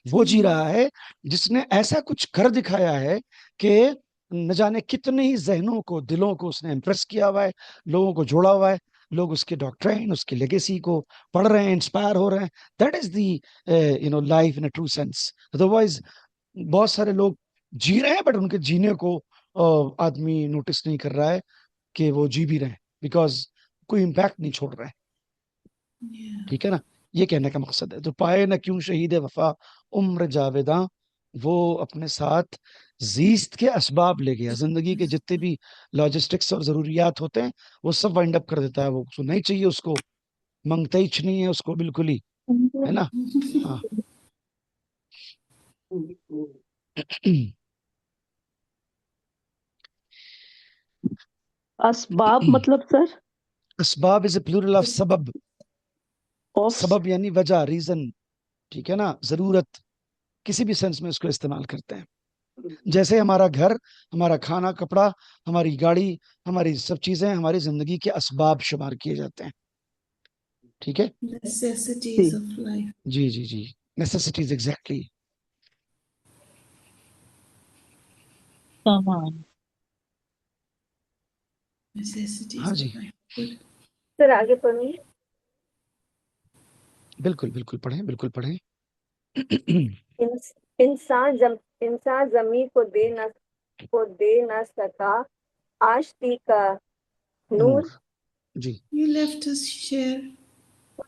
वो जी रहा है जिसने ऐसा कुछ कर दिखाया है कि न जाने कितने ही जहनों को, दिलों को उसने इम्प्रेस किया हुआ है, लोगों को जोड़ा हुआ है। लोग उसके डॉक्ट्राइन, उसकी लेगेसी को पढ़ रहे हैं, इंस्पायर हो रहे हैं। That is the life in a true sense. Otherwise बहुत सारे लोग जी रहे हैं बट उनके जीने को आदमी नोटिस नहीं कर रहा है कि वो जी भी रहे हैं, बिकॉज कोई इम्पैक्ट नहीं छोड़ रहा है। Yeah. ठीक है ना। ये कहने का मकसद है। तो पाए न क्यों शहीद वफा उम्र जावेदा, वो अपने साथ जीस्त के असबाब ले गया। जिंदगी के जितने भी लॉजिस्टिक्स और जरूरियात होते हैं वो सब वाइंड अप कर देता है। वो उसको नहीं चाहिए, उसको मंगता ही नहीं है उसको बिल्कुल ही, है ना। हाँ। असबाब मतलब सर? असबाब इज ए प्लूरल ऑफ सबब। ऑफ? सबब यानी वजह, रीजन। ठीक है ना, जरूरत, किसी भी सेंस में इसको इस्तेमाल करते हैं। जैसे हमारा घर, हमारा खाना, कपड़ा, हमारी गाड़ी, हमारी सब चीजें हमारी जिंदगी के असबाब शुमार किए जाते हैं। ठीक है। Necessities of life. जी जी जी, नेसेसिटीज, एग्जैक्टली। सामान। Necessities हाँ of जी, life. Good. सर आगे पढ़िए। बिल्कुल बिल्कुल पढ़ें, बिल्कुल पढ़ें। इंस, इंसान जमीन को दे न सका आश्ती का नूर। नूर। जी। You left us share,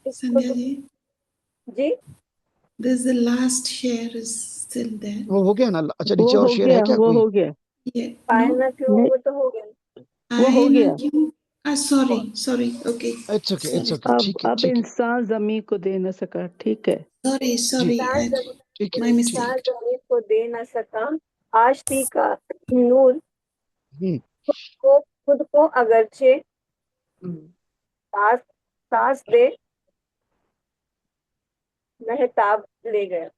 इसको Sandhya तो ji. Ji There's the last share is still there. वो हो गया ना? अच्छा, वो नीचे और हो शेर है गया, क्या वो कोई? हो गया। Yeah. पाए No? न क्यों, नहीं, वो तो हो गया। वो हो I na गया। kyun? Ah, sorry. Okay. It's okay, it's Sorry. Okay, ठीक है, अब ठीक है। इंसान जमीन को दे न सका, ठीक है। जी, Sorry. इंसान जमीन ठीक है, My ठीक है। इंसान mistake. जमीन को दे न सका आश्ती का नूर। हम्म। खुद को अगरचे सांस सांस दे महताब ले गया।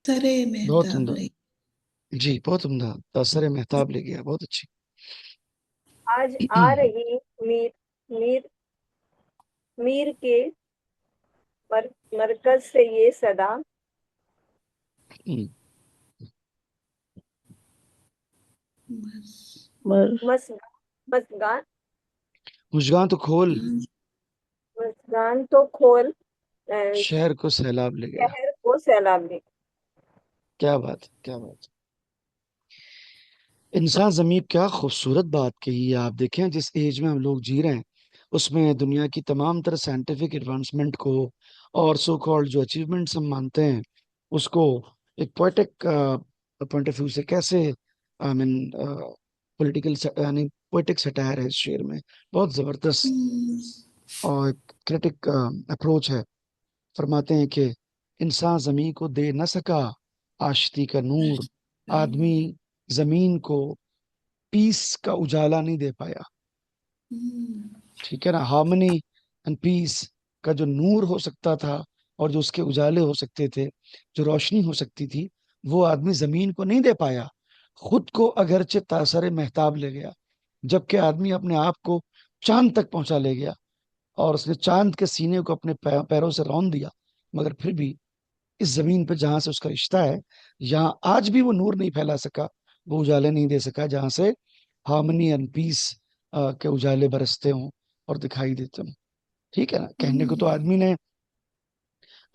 Tare बहुत mehtab उम्दा। le. जी, बहुत उम्दा। तासर महताब ले गया, बहुत अच्छी। आज आ रही मीर मीर मीर के मरकज से ये सदा। हम्म, मर मस मसगान मुश्कान तो खोल, मसगान तो खोल शहर को सैलाब ले गया। शहर को सैलाब ले। क्या बात है, क्या बात है। इंसान जमीन, क्या खूबसूरत बात कही है। आप देखें जिस एज में हम लोग जी रहे हैं उसमें दुनिया की तमाम तरह साइंटिफिक एडवांसमेंट को और सो कॉल्ड जो अचीवमेंट्स हम मानते हैं उसको एक पोएटिक पॉइंट ऑफ व्यू से कैसे, आई मीन, पॉलिटिकल यानी पोएटिक सटायर है इस शेर में। बहुत जबरदस्त और क्रिटिक अप्रोच है। फरमाते हैं कि इंसान जमीन को दे न सका आशिकी का नूर, आदमी जमीन को पीस का उजाला नहीं दे पाया। ठीक है ना। हार्मनी एंड पीस का जो नूर हो सकता था और जो उसके उजाले हो सकते थे, जो रोशनी हो सकती थी, वो आदमी जमीन को नहीं दे पाया। खुद को अगरचे तासरे महताब ले गया, जबकि आदमी अपने आप को चांद तक पहुंचा ले गया और उसने चांद के सीने को अपने पैरों से रौंद दिया। मगर फिर भी इस जमीन पर जहां से उसका रिश्ता है, यहाँ आज भी वो नूर नहीं फैला सका, वो उजाले नहीं दे सका जहां से हार्मनी एंड पीस के उजाले बरसते हों और दिखाई देते हों। ठीक है ना। कहने को तो आदमी ने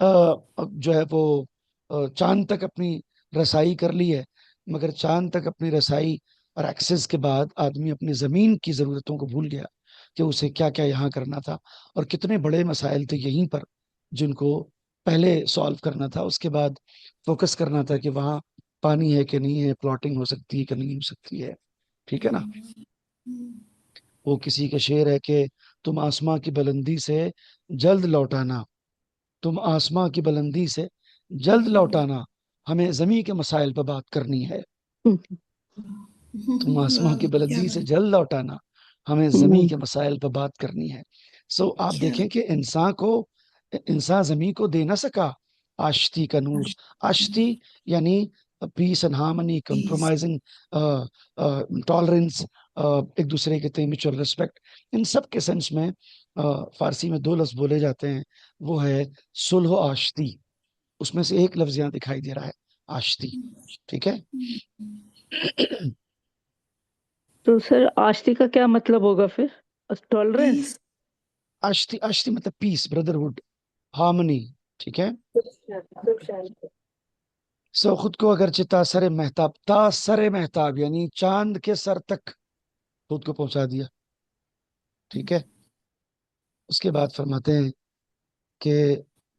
जो है वो चांद तक अपनी रसाई कर ली है, मगर चांद तक अपनी रसाई और एक्सेस के बाद आदमी अपनी जमीन की जरूरतों को भूल गया कि उसे क्या क्या यहाँ करना था और कितने बड़े मसाइल थे यहीं पर जिनको पहले सॉल्व करना था। उसके बाद फोकस करना था कि वहाँ पानी है कि नहीं है, प्लॉटिंग हो सकती है कि नहीं हो सकती है। ठीक है ना। वो किसी का शेर है कि तुम आसमां की बुलंदी से जल्द लौटाना, तुम आसमां की बुलंदी से जल्द लौटाना, हमें जमी के मसाइल पर बात करनी है। तुम आसमां की Wow, क्या बुलंदी से बात, जल्द लौटाना, हमें जमी के मसाइल पर बात करनी है। सो आप क्या देखें कि इंसान को इंसान जमीन को दे ना सका आश्ती का नूर। आश्ती यानी peace and harmony, Peace. Compromising, tolerance, एक दूसरे के प्रति म्यूचुअल रिस्पेक्ट। इन सब के सेंस में फारसी में दो लफ्ज बोले जाते हैं, वो है सुलह आश्ती। उसमें से एक लफ्ज यहाँ दिखाई दे रहा है, आश्ती। ठीक है। तो सर आष्टी का क्या मतलब होगा फिर? टॉलरेंस? Peace. आश्ती, आश्ती मतलब पीस, ब्रदरहुड, हार्मनी। ठीक है। सुख शांति। सो खुद को अगर तासरे महताब, तासरे महताब यानी चांद के सर तक खुद को पहुंचा दिया। ठीक है। उसके बाद फरमाते हैं कि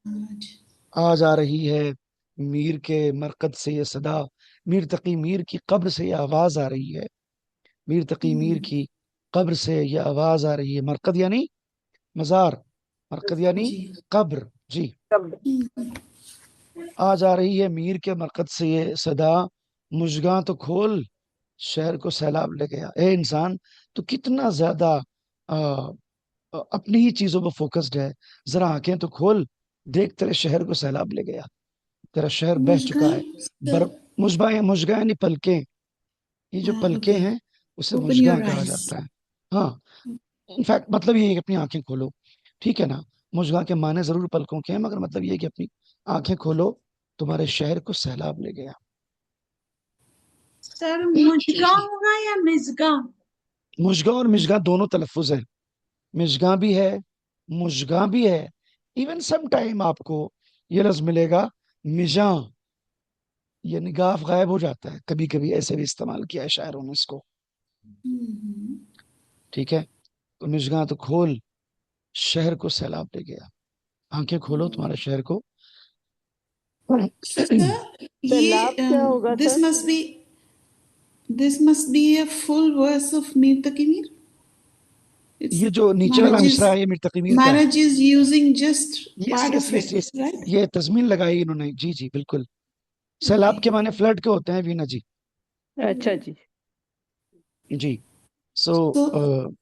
आज आज आ रही है मीर के मरकद से ये सदा, मीर तकी मीर की कब्र से ये आवाज आ रही है। मीर तकी मीर की कब्र से ये आवाज आ रही है। मरकद यानी मजार, मरकद यानी जी। कब्र। जी। कब? आज आ रही है मीर के मरकद से ये सदा, मुशगां तो खोल शहर को सैलाब ले गया। ए इंसान, तो कितना ज्यादा आ, अपनी ही चीजों पर फोकस्ड है। जरा आंखें तो खोल, देख तेरे शहर को सैलाब ले गया, तेरा शहर बह चुका है। मुस्कान बर सर। मुशबा, मुशगा यानी पलकें। ये जो पलकें ओके, हैं उसे ओपन मुशगा योर कहा आईज। जाता है। हाँ, इनफैक्ट मतलब ये है कि अपनी आंखें खोलो। ठीक है ना। मुशगा के माने जरूर पलकों के हैं, मगर मतलब ये है कि अपनी आंखें खोलो, तुम्हारे शहर को सैलाब ले गया। सर मुजगा होगा या मिजगा? मुशगा और मिशगा दोनों तलफ्फुज है। मिशगा भी है, मुशगा भी है। इवन सम टाइम आपको ये लफ्ज मिलेगा मिजा, यानी गाफ गायब हो जाता है, कभी कभी ऐसे भी इस्तेमाल किया है शायरों ने इसको। ठीक है। तो मिशगा तो खोल शहर को सैलाब ले गया, आंखें खोलो तुम्हारे शहर को। सर सैलाब क्या ये होगा this sir? must be a full verse of Mir Taqi Mir. It's ये जो नीचे वाला Maharaj मिसरा is है ये मीर तकी मीर का है। Maharaj is using just yes part yes of yes it, yes, right? ये तस्मीन लगाई इन्होंने। जी जी बिल्कुल। सैलाब के Okay. माने फ्लड के होते हैं वीना जी। अच्छा जी। जी। सो So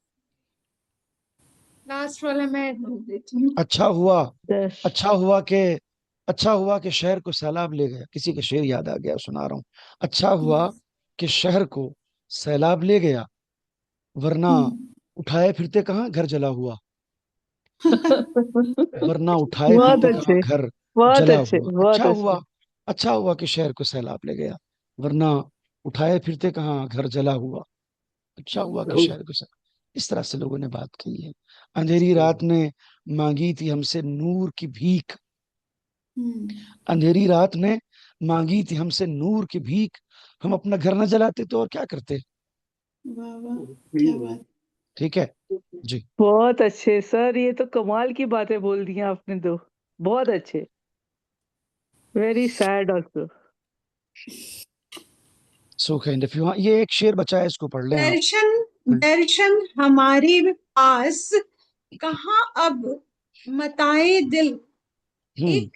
लास्ट वाला मैं ढूंढ देती हूँ। अच्छा हुआ, दर्श अच्छा हुआ के, अच्छा हुआ कि शहर को सैलाब ले गया। किसी का शेर याद आ गया, सुना रहा हूँ। अच्छा हुआ कि शहर को सैलाब ले गया, वरना उठाए फिरते कहाँ घर जला हुआ। वरना उठाए बहुत फिरते कहाँ अच्छे, घर बहुत जला अच्छे, हुआ। अच्छा बहुत अच्छे। हुआ, अच्छा हुआ कि शहर को सैलाब ले गया, वरना उठाए फिरते कहाँ घर जला हुआ। अच्छा हुआ कि शहर को सैलाब। इस तरह से लोगों ने बात की है। अंधेरी रात ने मांगी थी हमसे नूर की भीख, अंधेरी रात ने मांगी थी हमसे नूर की भीख, हम अपना घर न जलाते तो और क्या करते। वाह वाह, क्या बात। ठीक है जी। बहुत अच्छे सर, ये तो कमाल की बातें बोल दी हैं आपने तो। बहुत अच्छे। Very sad also. So kind of you. हाँ, ये एक शेर बचा है, इसको पढ़ लें आप। दर्शन, दर्शन हमारे पास कहाँ अब, मताए दिल, हम्म। एक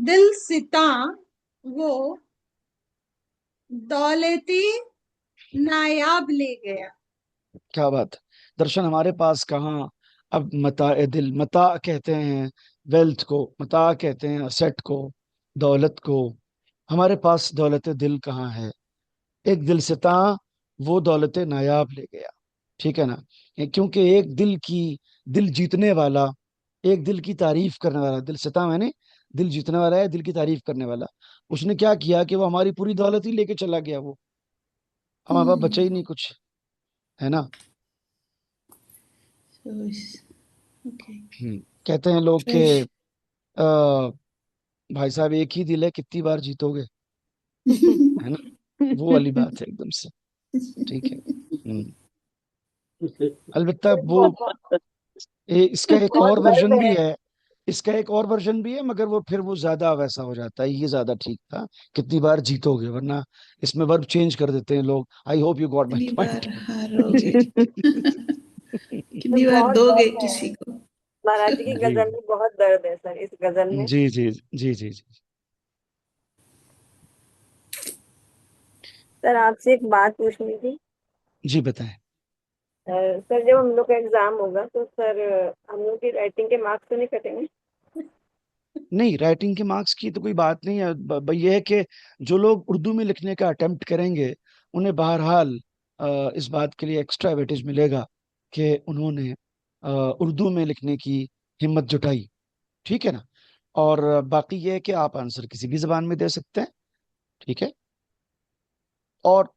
दिल सिता वो दौलती नायाब ले गया। क्या बात है। दर्शन हमारे पास कहाँ अब, मता ए दिल, मता कहते हैं वेल्थ को, मता कहते हैं असेट को, दौलत को। हमारे पास दौलत दिल कहाँ है, एक दिल सिता वो दौलत नायाब ले गया। ठीक है ना। क्योंकि एक दिल की, दिल जीतने वाला, एक दिल की तारीफ करने वाला, दिल सिता मैंने दिल जीतने वाला है, दिल की तारीफ करने वाला, उसने क्या किया कि वो हमारी पूरी दौलत ही लेके चला गया। वो हमारे पास बचा ही नहीं कुछ, है ना। Okay. कहते हैं लोग के Fresh. भाई साहब एक ही दिल है, कितनी बार जीतोगे, है ना। वो वाली बात है एकदम से। ठीक है। अलबत्ता वो इसका एक बहुत और गर्व वर्जन भी है। है, इसका एक और वर्जन भी है, मगर वो फिर वो ज्यादा वैसा हो जाता है। ये ज्यादा ठीक था, कितनी बार जीतोगे, वरना इसमें वर्ब चेंज कर देते हैं लोग। I hope you got my कितनी पॉइंट। बार हारोगे, तो कितनी बार बहुत दोगे दर्द है, किसी को। महाराज जी की जी गजल में बहुत दर्द है सर, इस गजल में। जी जी जी जी जी। सर आपसे एक बात पूछनी थी। जी बताएं। सर जब हम लोग का एग्जाम होगा तो सर हम लोग की राइटिंग के मार्क्स तो नहीं कटेंगे? नहीं, राइटिंग के मार्क्स की तो कोई बात नहीं है। ये है कि जो लोग उर्दू में लिखने का अटेम्प्ट करेंगे उन्हें बहरहाल इस बात के लिए एक्स्ट्रा वेटेज मिलेगा कि उन्होंने उर्दू में लिखने की हिम्मत जुटाई। ठीक है ना। और बाकी ये है कि आप आंसर किसी भी जबान में दे सकते हैं। ठीक है। और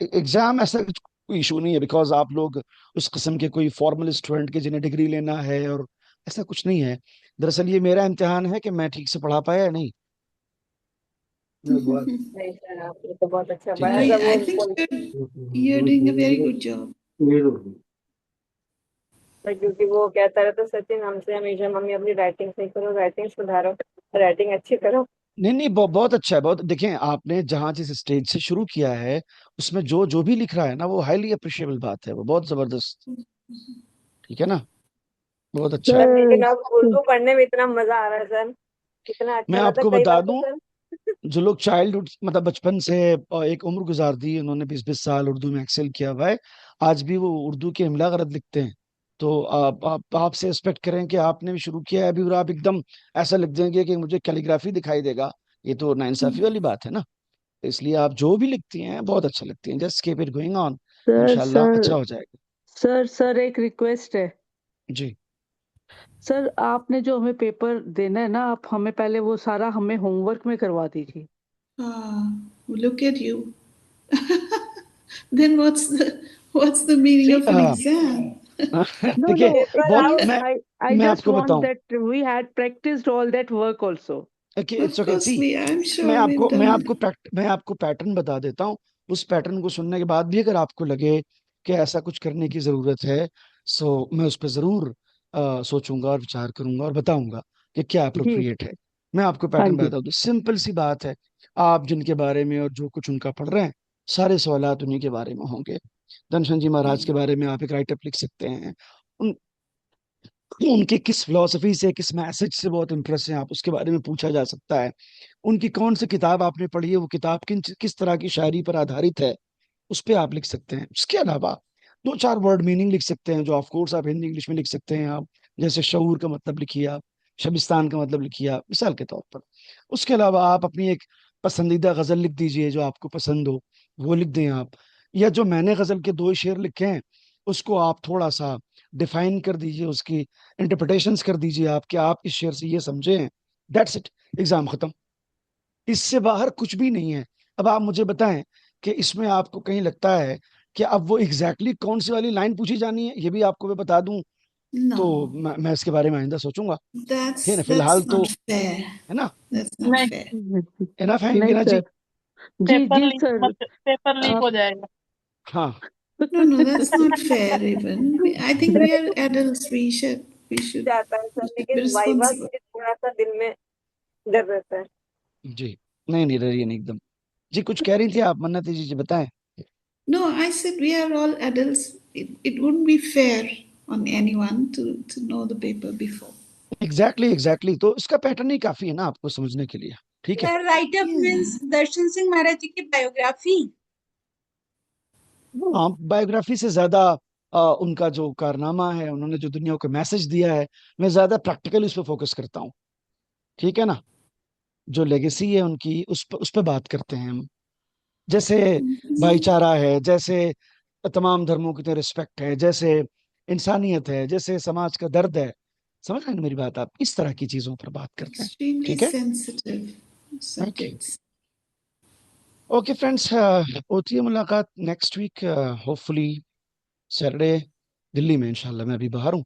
एग्जाम ऐसा कोई इशू नहीं है, बिकॉज आप लोग उस किस्म के कोई फॉर्मल स्टूडेंट के जिन्हें डिग्री लेना है, और ऐसा कुछ नहीं है। दरअसल ये मेरा इम्तिहान है कि मैं ठीक से पढ़ा पाया या नहीं। नहीं सर, आपने तो बहुत अच्छा ठीक पढ़ा है। सर। I वो think you're doing a very good job. क्योंकि वो कहता रहता सचिन हमसे हमेशा, मम्मी अपनी राइटिंग सही करो, राइटिंग सुधारो, राइटिंग अच्छी करो। नहीं नहीं, बहुत अच्छा है। बहुत देखें, आपने जहां जिस स्टेज से शुरू किया है उसमें जो जो भी लिख रहा है ना, वो हाईली अप्रिशिएबल बात है, वो बहुत जबरदस्त। ठीक है ना। बहुत अच्छा है। सर लेकिन सर अब उर्दू पढ़ने में इतना मजा आ रहा है सर, इतना मैं अच्छा लगता है आपको कई बता बार तो दूं, सर। जो लोग चाइल्डहुड मतलब बचपन से एक उम्र गुजार दी, उन्होंने 20-20 साल उर्दू में एक्सेल किया हुआ है, आज भी वो उर्दू के इमला गलत लिखते हैं। तो आप आपसे एक्सपेक्ट करें कि आपने भी शुरू किया है अभी और आप एकदम ऐसा लिख देंगे कि मुझे कैलीग्राफी दिखाई देगा, ये तो नाइंसाफी वाली बात है ना। तो इसलिए आप जो भी लिखती हैं बहुत अच्छा लिखती हैं, just keep it going on. Sir इंशाल्लाह सर अच्छा हो जाएगा। सर एक रिक्वेस्ट है। जी। सर आपने जो हमें पेपर देना है ना, आप हमें पहले वो सारा हमें होमवर्क में करवा दीजिए। Look at you. Then what's the meaning see of an exam? No, देखिए, no. पेपर बहुत आओ। I मैं just आपको want बताऊं। that we had practiced all that work also. Okay, Of it's okay. course, see, I'm मैं sure we've आपको मैं done. आपको मैं आपको पैटर्न बता देता हूँ। उस पैटर्न को सुनने के बाद भी अगर आपको लगे कि ऐसा कुछ करने की जरूरत है, सो मैं उस पर जरूर सोचूंगा और विचार करूंगा और बताऊंगा कि क्या जी। अप्रोप्रिएट है। मैं आपको हाँ पैटर्न जी। बताता हूँ, सिंपल सी बात है। आप जिनके बारे में और जो कुछ उनका पढ़ रहे हैं, सारे सवालात उन्हीं के बारे में होंगे। धनशन जी महाराज के बारे में आप एक राइटअप लिख सकते हैं। उनके किस फिलॉसफी से, किस मैसेज से बहुत इंप्रेस हैं आप, उसके बारे में पूछा जा सकता है। उनकी कौन सी किताब आपने पढ़ी है, वो किताब किस तरह की शायरी पर आधारित है, उस पे आप लिख सकते हैं। उसके अलावा दो चार वर्ड मीनिंग लिख सकते हैं, जो ऑफ कोर्स आप हिंदी इंग्लिश में लिख सकते हैं आप। जैसे शऊर का मतलब लिखिए आप, शबिस्तान का मतलब लिखिए आप, मिसाल के तौर पर। उसके अलावा आप अपनी एक पसंदीदा गजल लिख दीजिए जो आपको पसंद हो, वो लिख दें आप। या जो मैंने गजल के दो शेर लिखे हैं, उसको आप थोड़ा सा डिफाइन कर दीजिए, उसकी इंटरप्रिटेशंस कर दीजिए आप, कि आप इस शेर से ये समझे हैं। That's it. एग्जाम खत्म। इससे बाहर कुछ भी नहीं है। अब आप मुझे बताएं कि इसमें आपको कहीं लगता है कि अब वो एग्जैक्टली कौन सी वाली लाइन पूछी जानी है, ये भी आपको मैं बता दूं, तो No, मैं इसके बारे में आइंदा सोचूंगा। है ना, फिलहाल that's तो। not fair. है ना। That's not नहीं, fair. इनफ है नहीं ना सर। जी। जी पेपर जी लीक सर। मत, पेपर लीक आप हो जाएगा। हाँ। No, that's not fair even. I think we are adults. We should जाता है सर, we should be लेकिन वाइवा के responsible. लिए थोड़ा सा दिल में डर रहता है। जी। नहीं नहीं, रही नहीं एकदम। जी, कुछ कह रही थी आप मन्नत जी, बताएं। No, I said we are all adults. It wouldn't be fair on anyone to know the paper before. Exactly तो इसका पैटर्न ही काफी है ना आपको समझने के लिए। ठीक है। Write up Yeah. Means Darshan Singh Maharaj ji की बायोग्राफी। हाँ, बायोग्राफी से ज्यादा उनका जो कारनामा है, उन्होंने जो दुनिया को मैसेज दिया है, मैं ज्यादा प्रैक्टिकली उस पर फोकस करता हूँ। ठीक है ना। जो लेगेसी है उनकी, उस पर बात करते हैं हम। जैसे भाईचारा है, जैसे तमाम धर्मों की रिस्पेक्ट है, जैसे इंसानियत है, जैसे समाज का दर्द है। समझ रहे हैं ना मेरी बात आप, इस तरह की चीजों पर बात करते हैं। Extremely ठीक है। sensitive okay. subjects. Okay friends, होती है मुलाकात next week, hopefully Saturday, Delhi में। इंशाल्लाह मैं अभी बाहर हूँ।